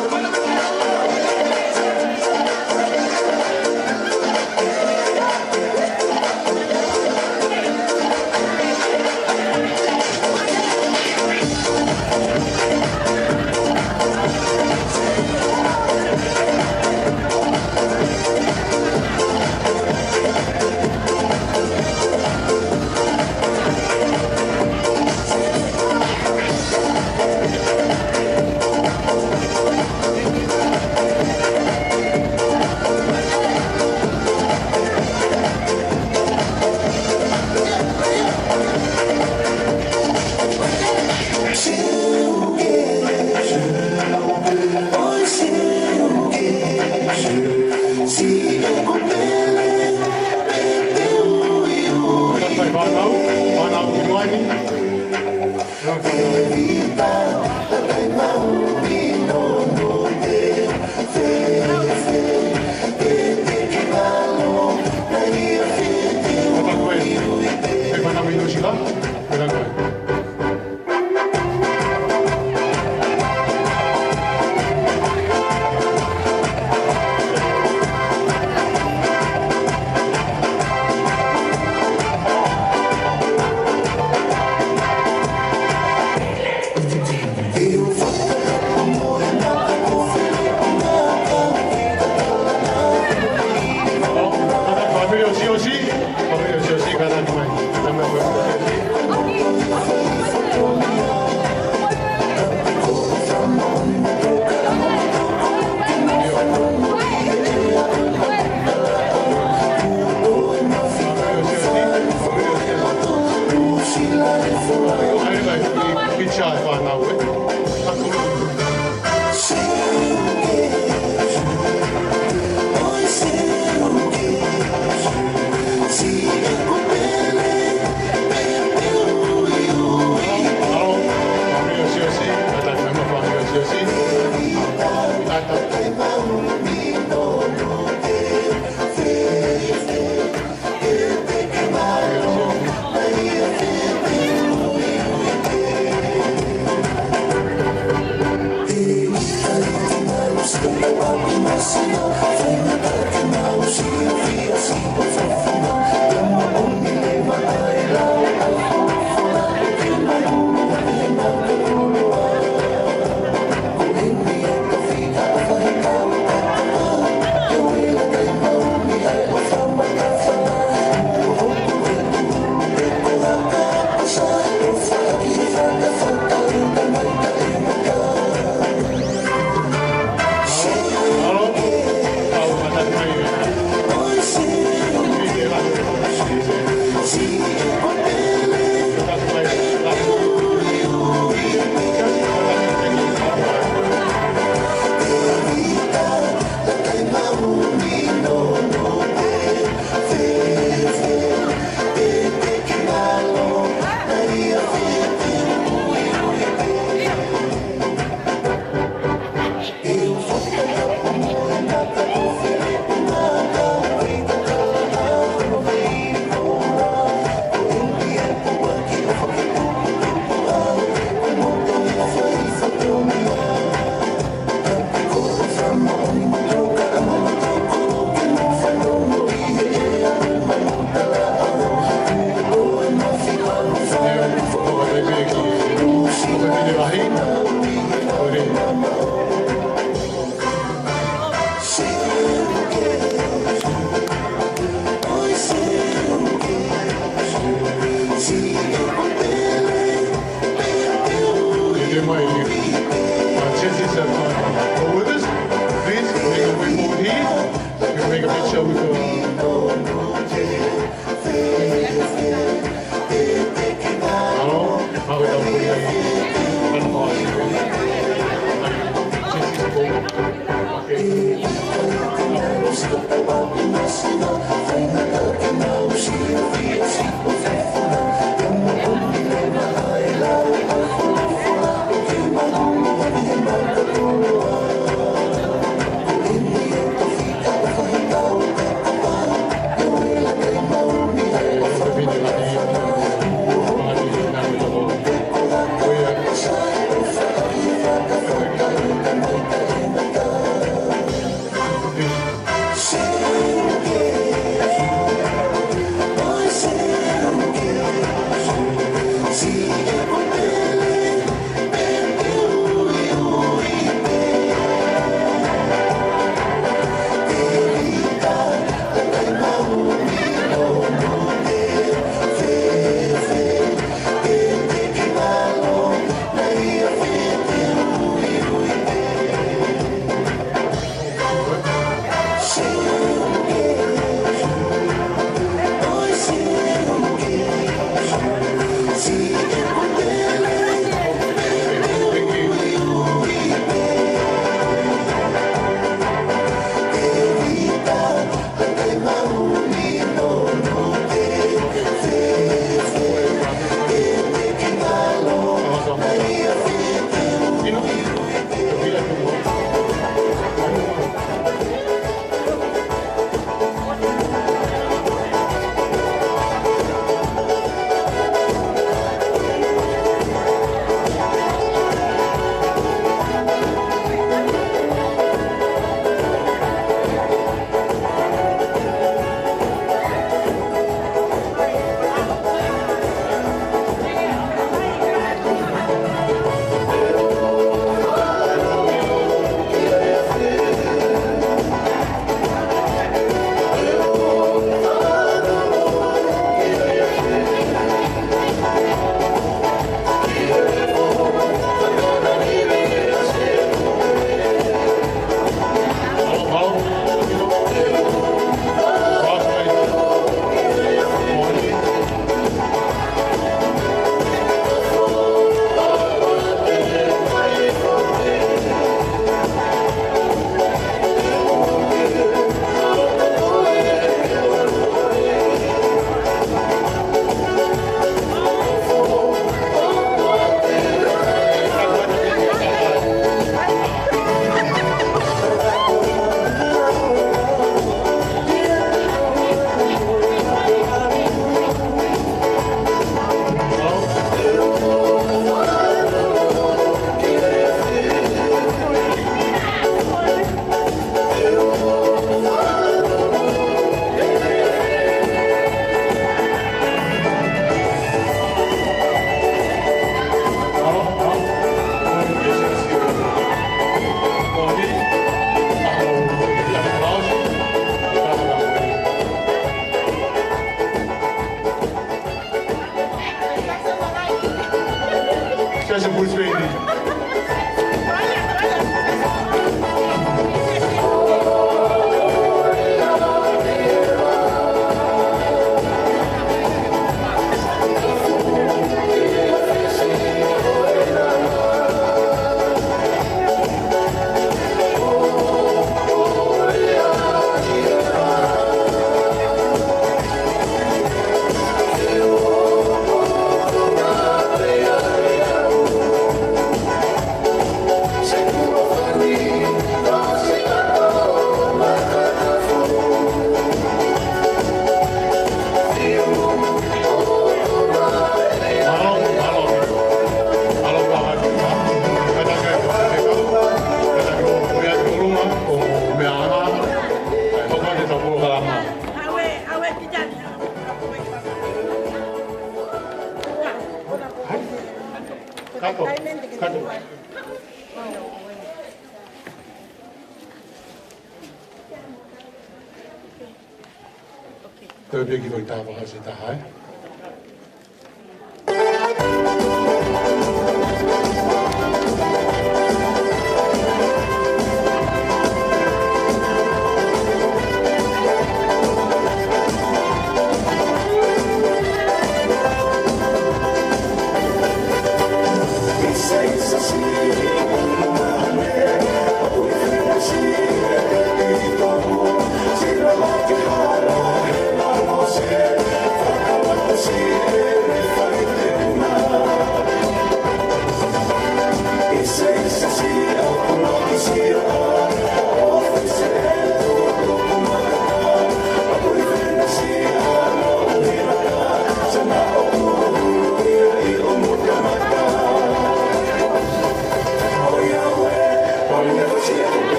Tau peki koi tāwa hase tahai.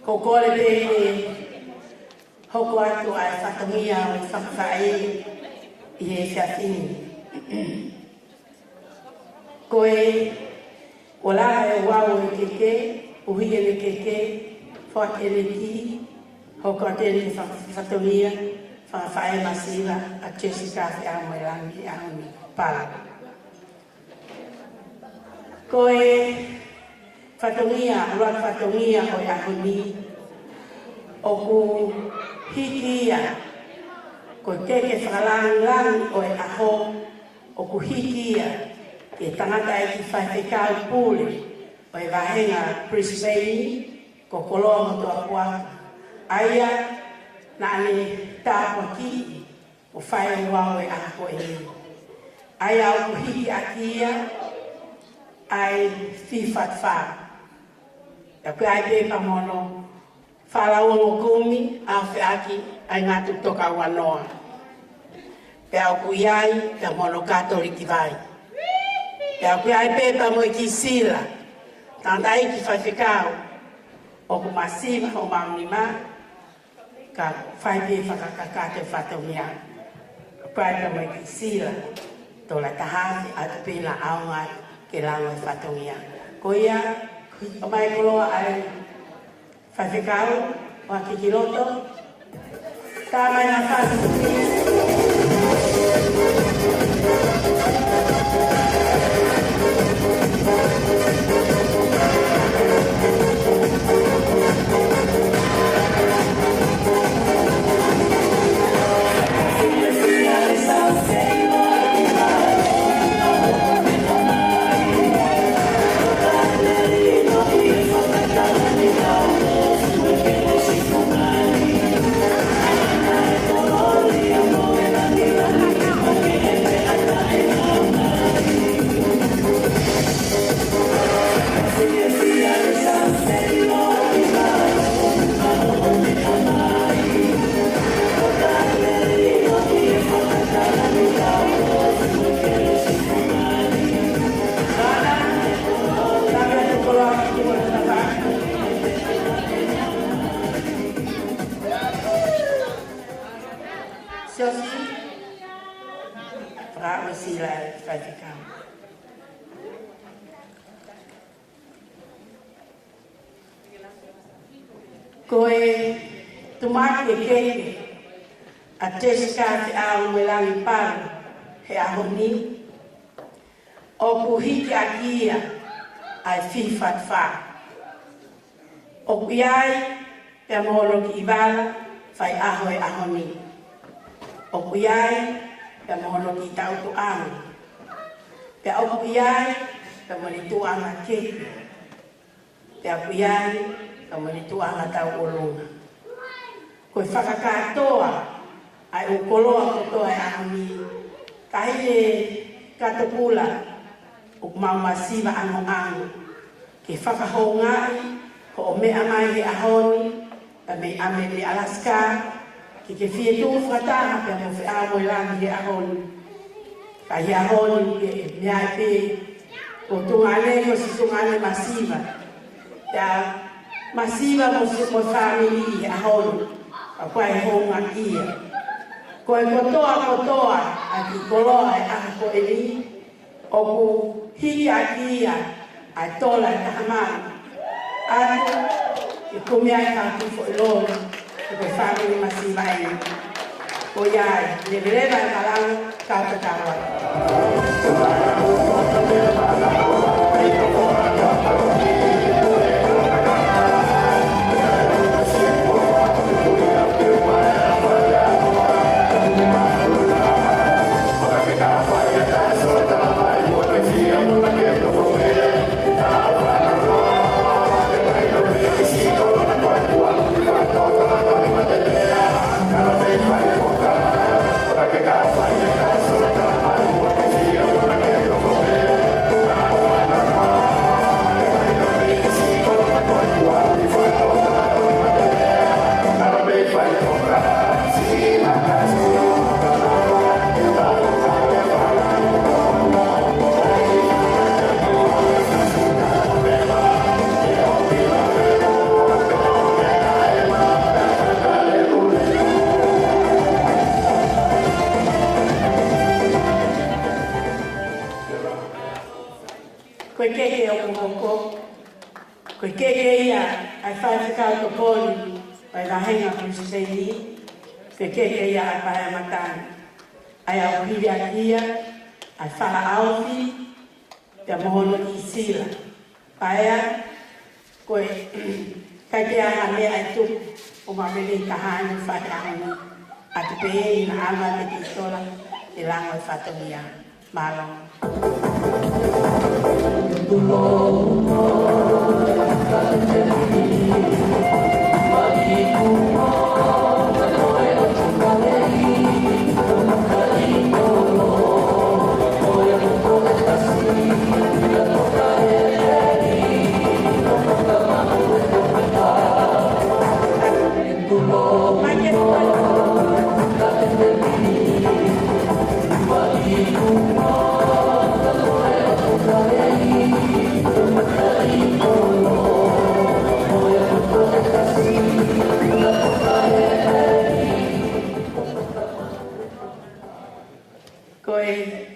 Ko kore pe hoko atu ai whatongia o i whakawhae i he whiawhini. Koe, o laha e wau e keke, uhi e le keke, whak e le ki, hoko atu e le whatongia, whakawhae masila, a Jessica fi a moe rangi a honi pala. Koe, whatongia, roa whatongia o i a honi, o ku hikia, ko teke whakalangang o e aho, o ku hikia, e tangata e ki whaifekau pule, o e wahenga Brisbane, ko koloa mo toa puaka. Aia, na ane tāpua ki, o whae wau e aho e ni. Aia o ku hiki akia, ai whiwhat wha. E koe ai pepa mono, whalaua mo kumi, a whiaki, ai ngātu toka wanoa. Pea o kui ai, pea mono Katoliki vai. Pea o kui ai pepa mo i ki sila, tanda i ki whaiwhikau, o ku masiva o maunima, ka whaipe whakakakate whatongia. Kui ai pepa mo i ki sila, tola tahasi atu pina aunga ke lango i whatongia. Ko ia, o mai koloa ai, whaiwhikau, o a kikiroto, tā mai na whaiwhikau. Koe tumaki e keke, a Jessica te au me langi paru, he ahoni, o ku hiki a kia, ai whiwhat wha. O ku iai, pia moholo ki iwala, whai aho e ahoni. O ku iai, pia moholo ki tautu angu. Pia o ku iai, pia moholo tuanga keke. Pia ku iai, ka mani tuanga tau olunga. Koe whakakatoa, ai o koloa kotoa e ahoni, kahine katapula, o maumasiva ango ango, ke whakahongai, ko o mea mai he ahoni, ka me ame le Alaska, ke whie tū whataha, ka mo whi amo i rangi he ahoni. Ka he ahoni, ke mea pe, o tungane, ko si tungane masiva. Ka masiva mo family a honu, a koe honga ia. Koe kotoa, a ki koloa e ako e li, o ku hiki a kia, a tola e tahamana. Atu, e kumia e ka kifo e lolo, e koe family masiva e. Ko iai, levereva e kalang, kauta kawa. Para que cada país, cada zona, cada país, sei ke ia apa makan ai au kia ai fala aufi te mohono ki sila paia koe kai te aha mea ai tu o mawele tahani whataani atu pe e ina ama te kisola te lango e whatamia malong.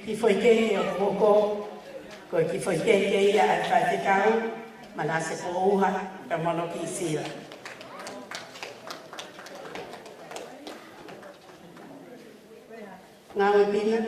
Ki foi ke o koko, ko ki foi ke ia ai whai te kau, mana se po uha, ka mono ki sila. Ngā pina.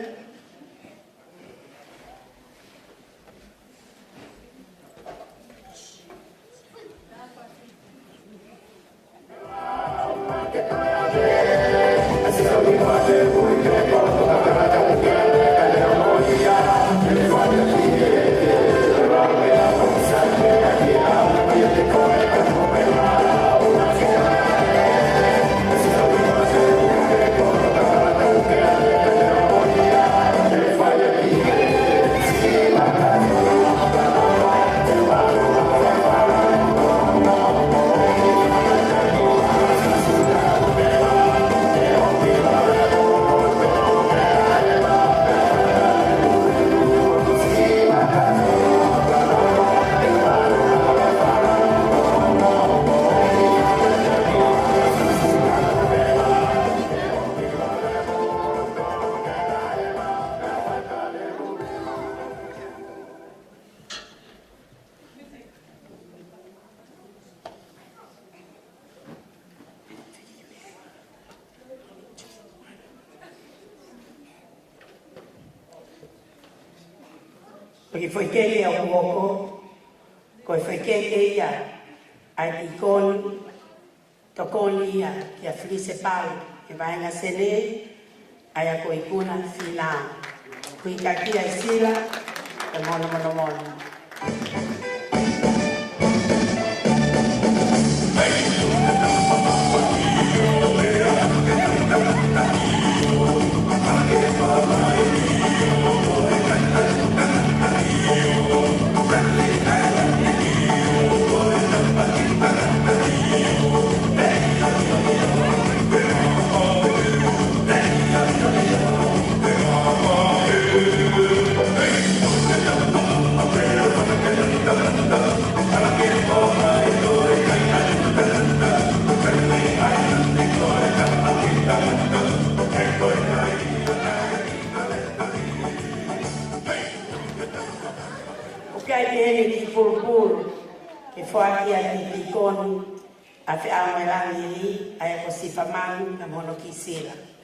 Porque foi que ao koko, ko foi que ia ai ikon tokoni ia que a principal que vai na sene ai a koikuna final. Kuikakia sila e mono. Che fuori a Ticoni a Fiammelani lì a così famano a mono chi sera.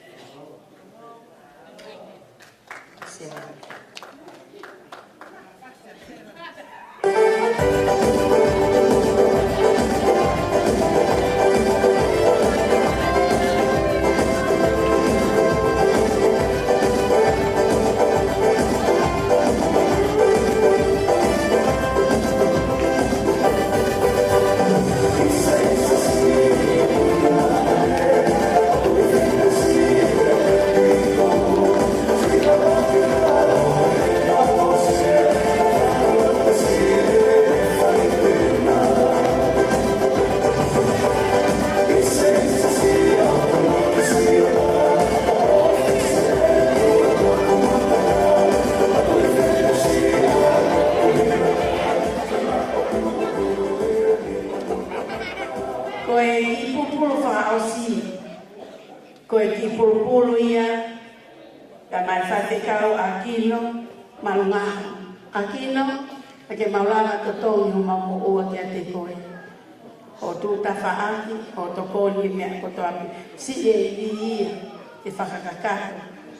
Koe ki pulupulu ia, ka mai whate kau akino, malunga akino, a ke maulanga totongi o mau ua ki a te koe. o tu ta whaaki, o to kōni mea koto api. Si e i e whakakakaka,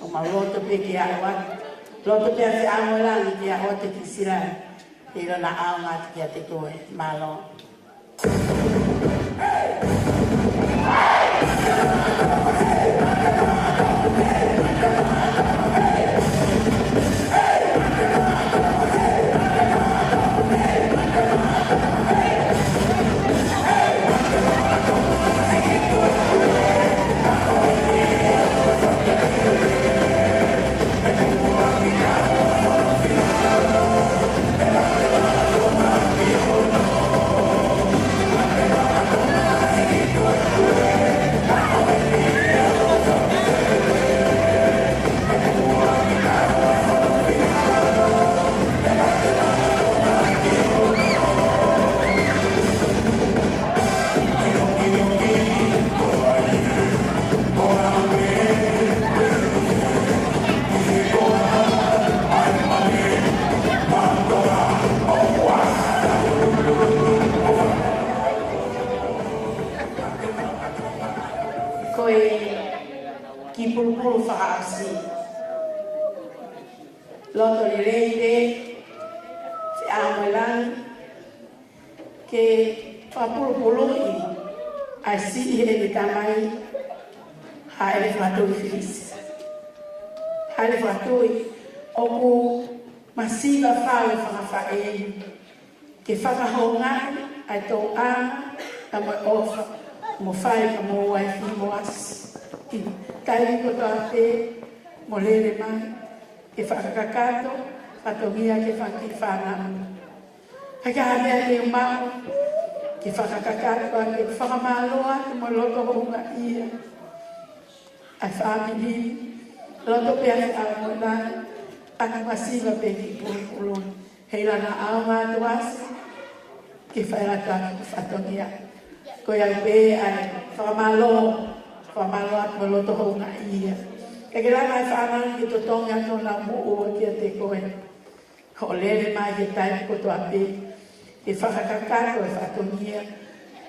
o ma loto pe ki a waki. Loto pe a se amolangi ki a ote ki sila, i rona ao ngati ki a te koe, malo. Loto le reide, se amolan, que papulupulu i, asi ele tamai, ha ele fatui feliz. Ha ele fatui, oku masiva fale whakafae, ke whakahongai, ai tō a mo ofa, mo whai ka mo waifi mo as. Tai ko tō te, mo lere mai, ke whakakato, patomia ke whakifana. Haka mea te umau, ke whakakato, ke whakamaloa, ke mo loto honga ia. Ai whamili, loto pia ke alamona, ana masiva pe ki pulupulun. Heila na auma tuasi, ke whairata ke whatomia. Ko iau pe ai whakamaloa, ke mo loto honga ia. E ke langa e whanau ki to tonga tōna mo'ua ki a te koe. Ho lere mai ke tai ko to ape. E whakakakato e whatongia.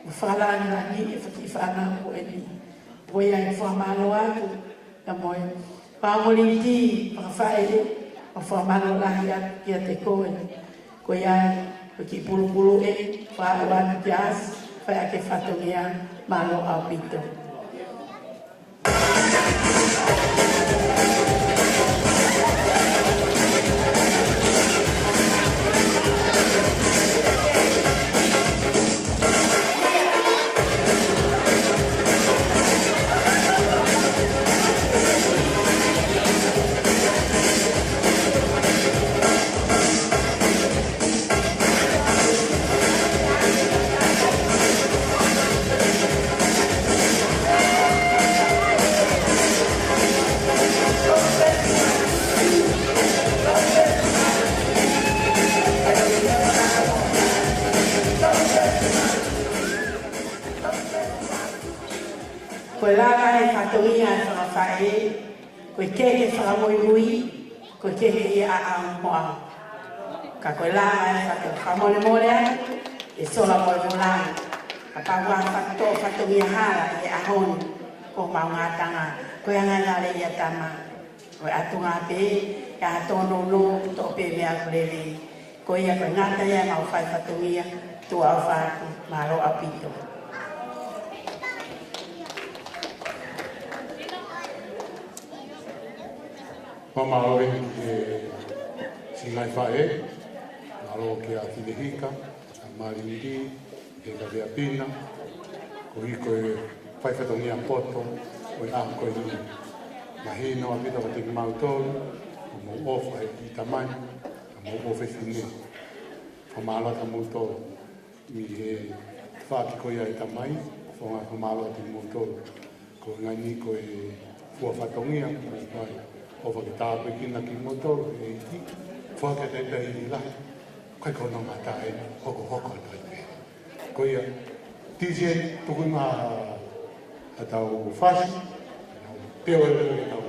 O whalanga ni e whaki whanau ko e ni. Poi ai whamalo atu. Ka moe. Whamoli ti whakawhaere. O whamalo lahi atu ki a te koe. Ko iai. Ko ki pulu e. Whao atu ki as. Whai ake whatongia. Malo au pito. Ko langa e whatoia e whakawhae, ko kehe whakamoimui, ko kehe ia a moa. Ka ko langa e whakamole e sola moe mulanga. Ka paua whatoia hara e ahoni, ko maungatanga, ko angangare ia tama. Ko atunga pe, e atono no, to pe mea kurele. Ko ia ko ngata ia mau whai whatoia, tu au whatu, maro apito. Mamalo e singai whae, malo ke a Tinehika, a Marimiri, e ka Vea Pina, ko hiko e whaiwhatongia poto, o e ahu koe ni mahino a pita o te mautolu, o mo ofa e ki tamai, a mo ofa e whine. O malo ta mautolu, mi he whaki koe a e tamai, o ngā malo a te mautolu, ko ngai ni ko e fua whatongia, o whakatāpui kina ki motoru e iti, whakateta i lai, kai kono mata e hoko noi pe. Ko ia, tije tuku ngā a tau whasi, peo e tau.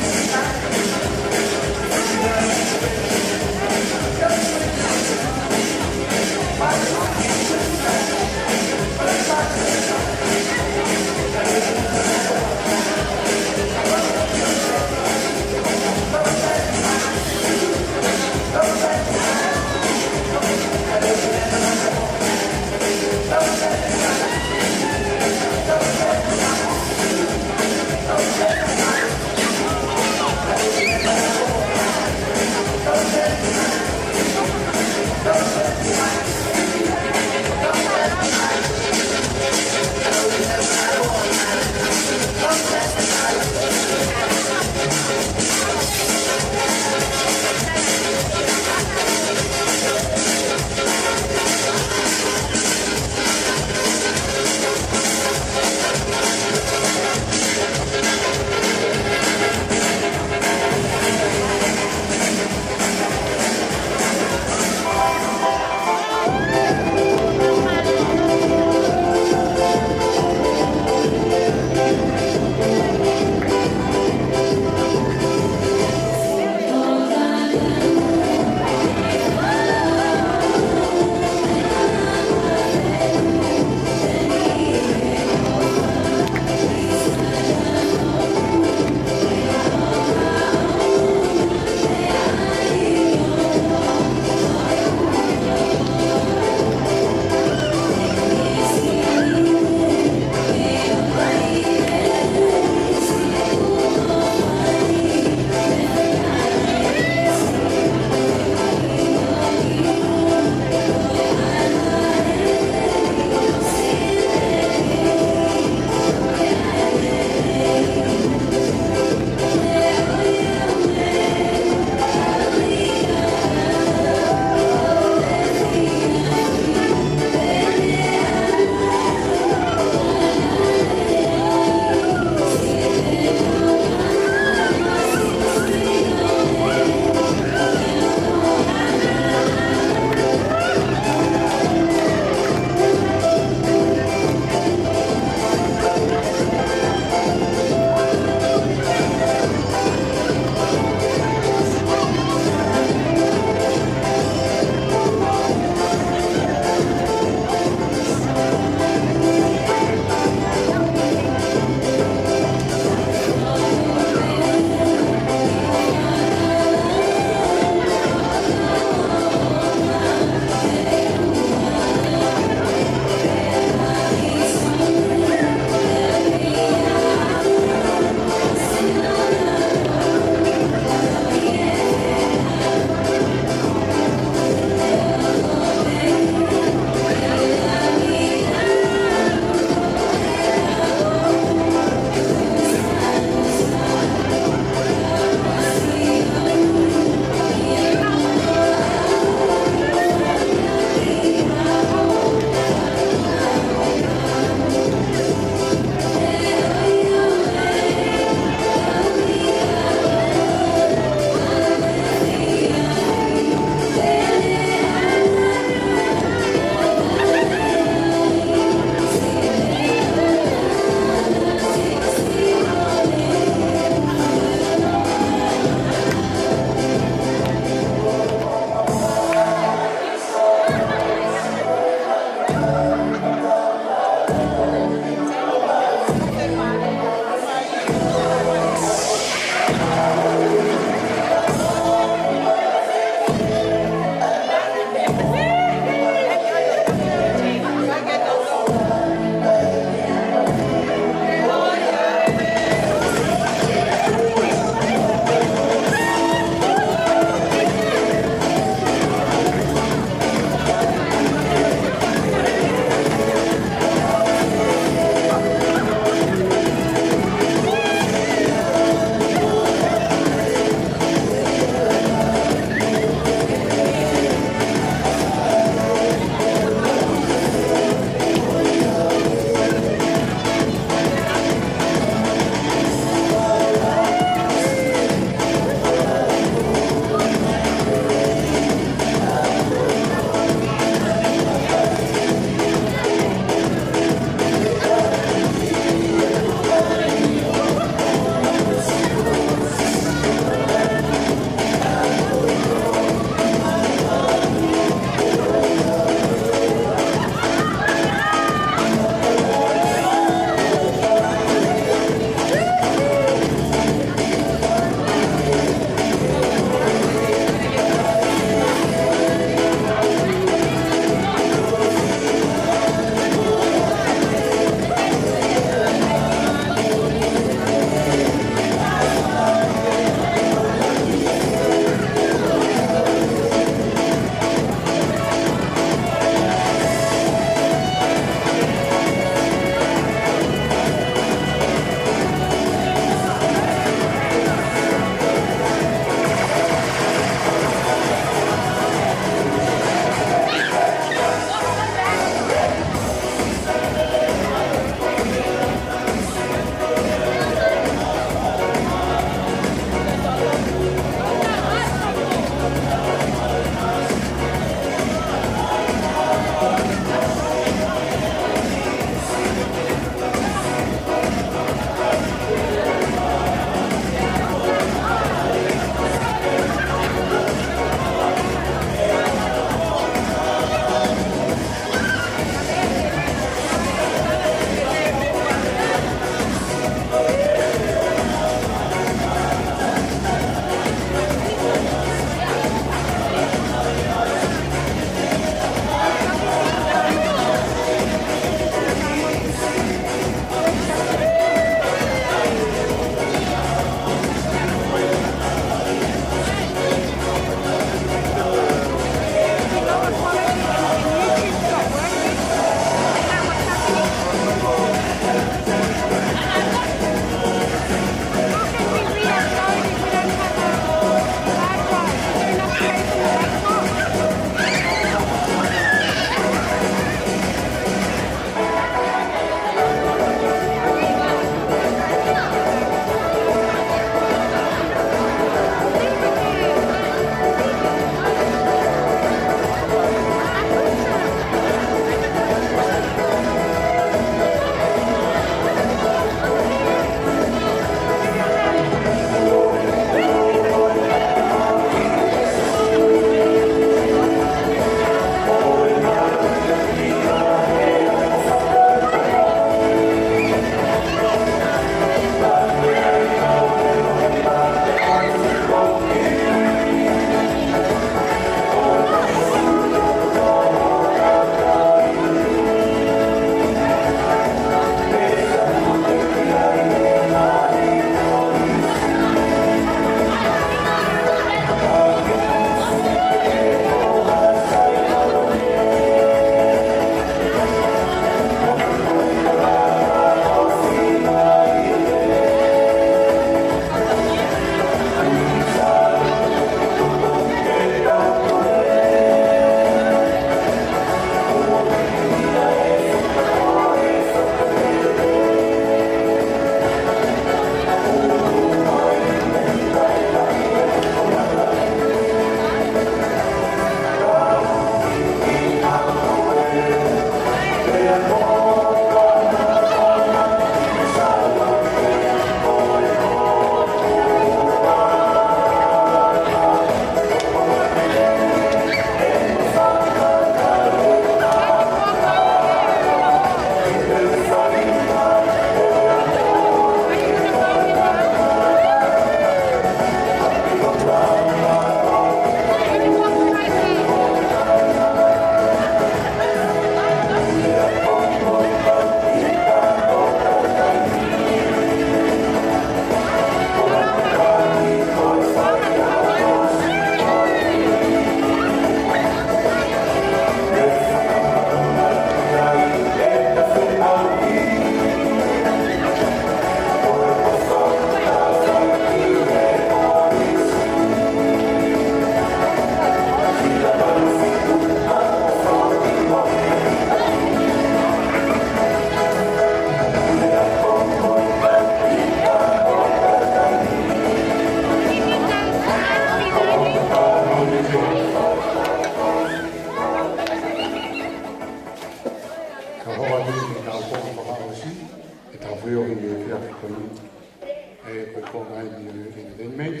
koe kongai ni entertainment.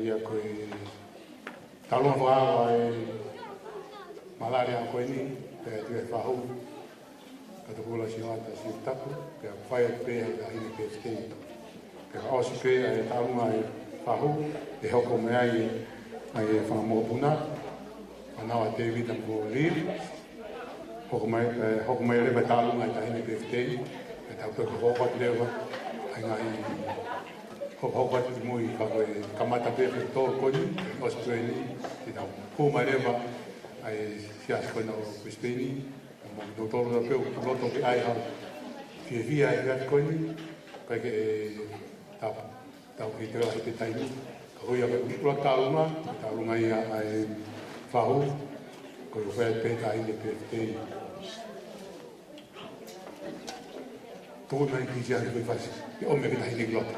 Ia koe talon whawa malaria koe ni, pēr tue whahou. Kato kula si wata si tapu, pēr whai o pēr la hini pēr stei. Pēr osi pēr talunga whahou, hoko mea ai whamopuna. Whanawa te vita ko rir. Hoko mai rewa talunga ta hini pēr stei. Tau pēr hoko lewa, ai ngai hoko atu mui whakoe kamata pēr tō koni, Australia, te tau kōmarewa, ai sias koe na o Krispini, mo tōtoro da pēu ki loto ki ai hau, ki e hia e hea koini, kai ke tau ki te rahi te taimi, ka hoi a koe kura tālunga, tālunga ia ai whahu, koe whea pēta ine pētei. Tō mai ki sia koe whasi, i ome ki tahi ki loto.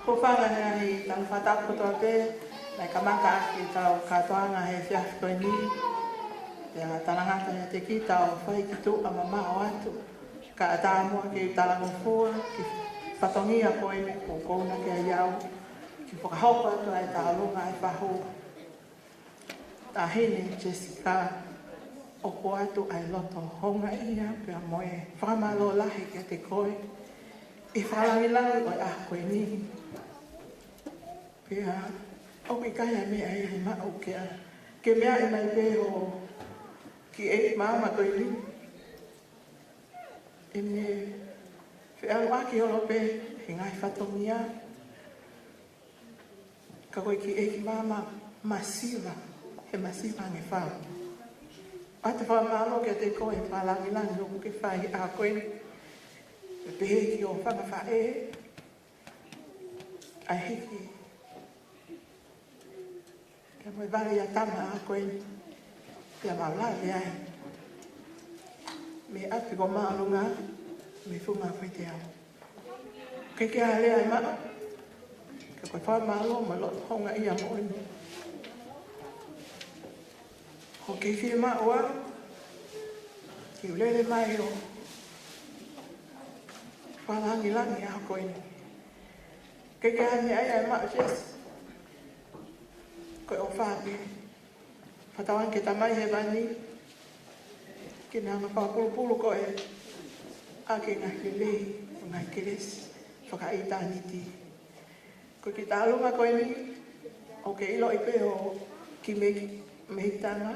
Kufanga ni tang fatak putote, na kamaka kita katoanga he fiaf koini, ya talanga tanya te kita o fai kitu amama watu, ka atamu ki talango fua, ki fatongia koini ko kona ke yau, ki pokahopa to ai talunga ai fahu. Tahini Jessica o koatu ai loto honga ia pe moe famalo lahi ke te koi. I whalawila o a koini. Pea, o ki kaya mea e ma o kia. Ke mea e mai pe o ki e maama koe li. E me whia waki o pe he ngai whatongia. Ka koe ki e ki maama masiva. He masiva nge whao. A te whamalo kia te koe whalawila nge ke whai a koe. E pehe ki o whanga whae. Ai hiki. Kia moe wale a tama a koe. Kia maula le ai. Me api ko maalunga. Me funga koe te au. Ke kia le ai maa. Kia koe wha maalo ma lo honga ia mo inu. Ko ke whia maa oa. Ki ulele mai o. Whalangi langi a koe inu. Ke kia ni ai ai maa jes. Koe o whaapi. Whatawan ke tamai he bani. Ke nea ma whapulupulu koe. A ke ngai ke lehi. Ngai ke lesi. Whakaita niti. Koe ki tālunga koe ni. O ke ilo i pe o ki mehitanga.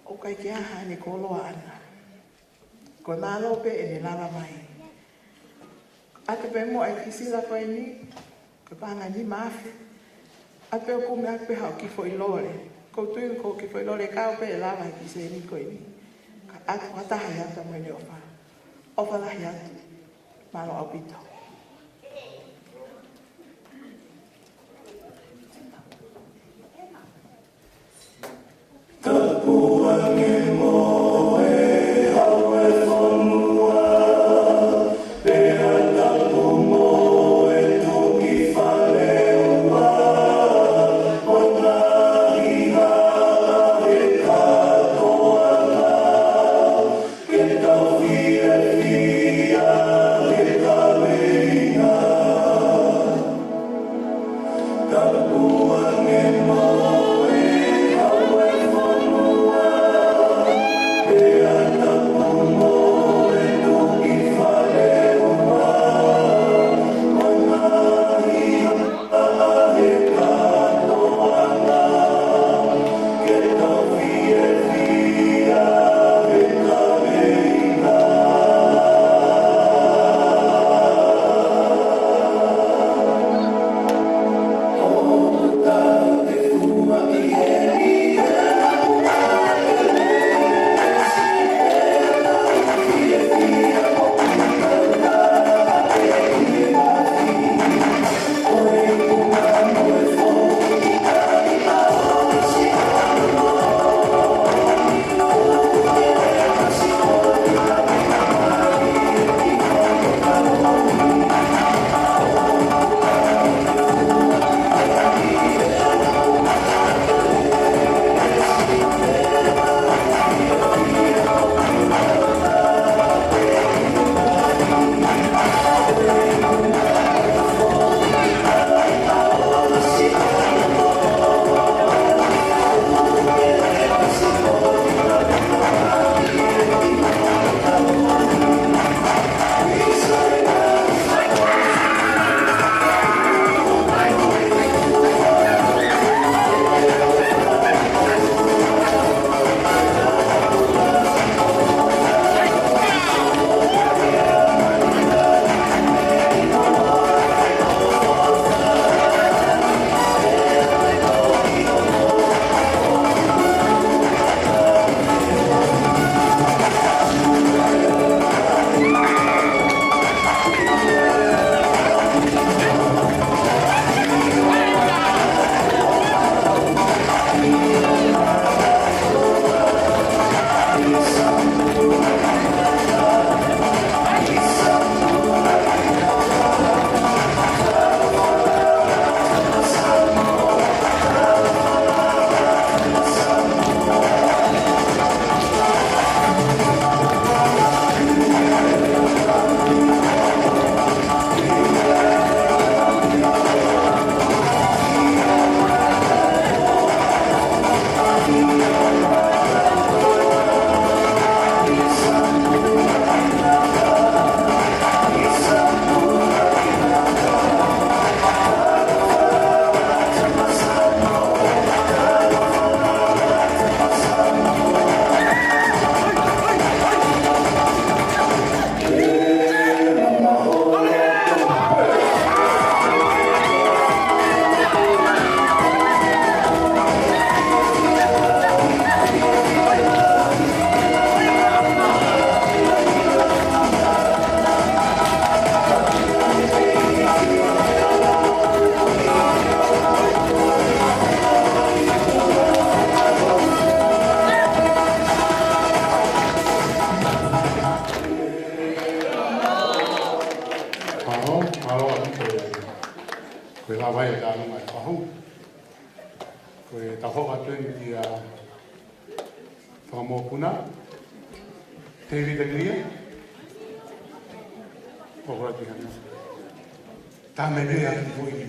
O kai ke aha ni koloa ana. Koe malo pe e ne lava mai. Ate pe mo ai kisila koe ni. Koe panga ni maafi. Ate o kume ate hao ki fo ilore. Ko tui ko ki fo ilore kao pe e lava ki se ni koe ni. Ka ate wataha yata mwene ofa. Ofa lahi atu. Malo au pito. koe ta hoka tuen ki a whakamōpuna. Te vita gria. Kokora ki hana. Tā me rea ki fui ki.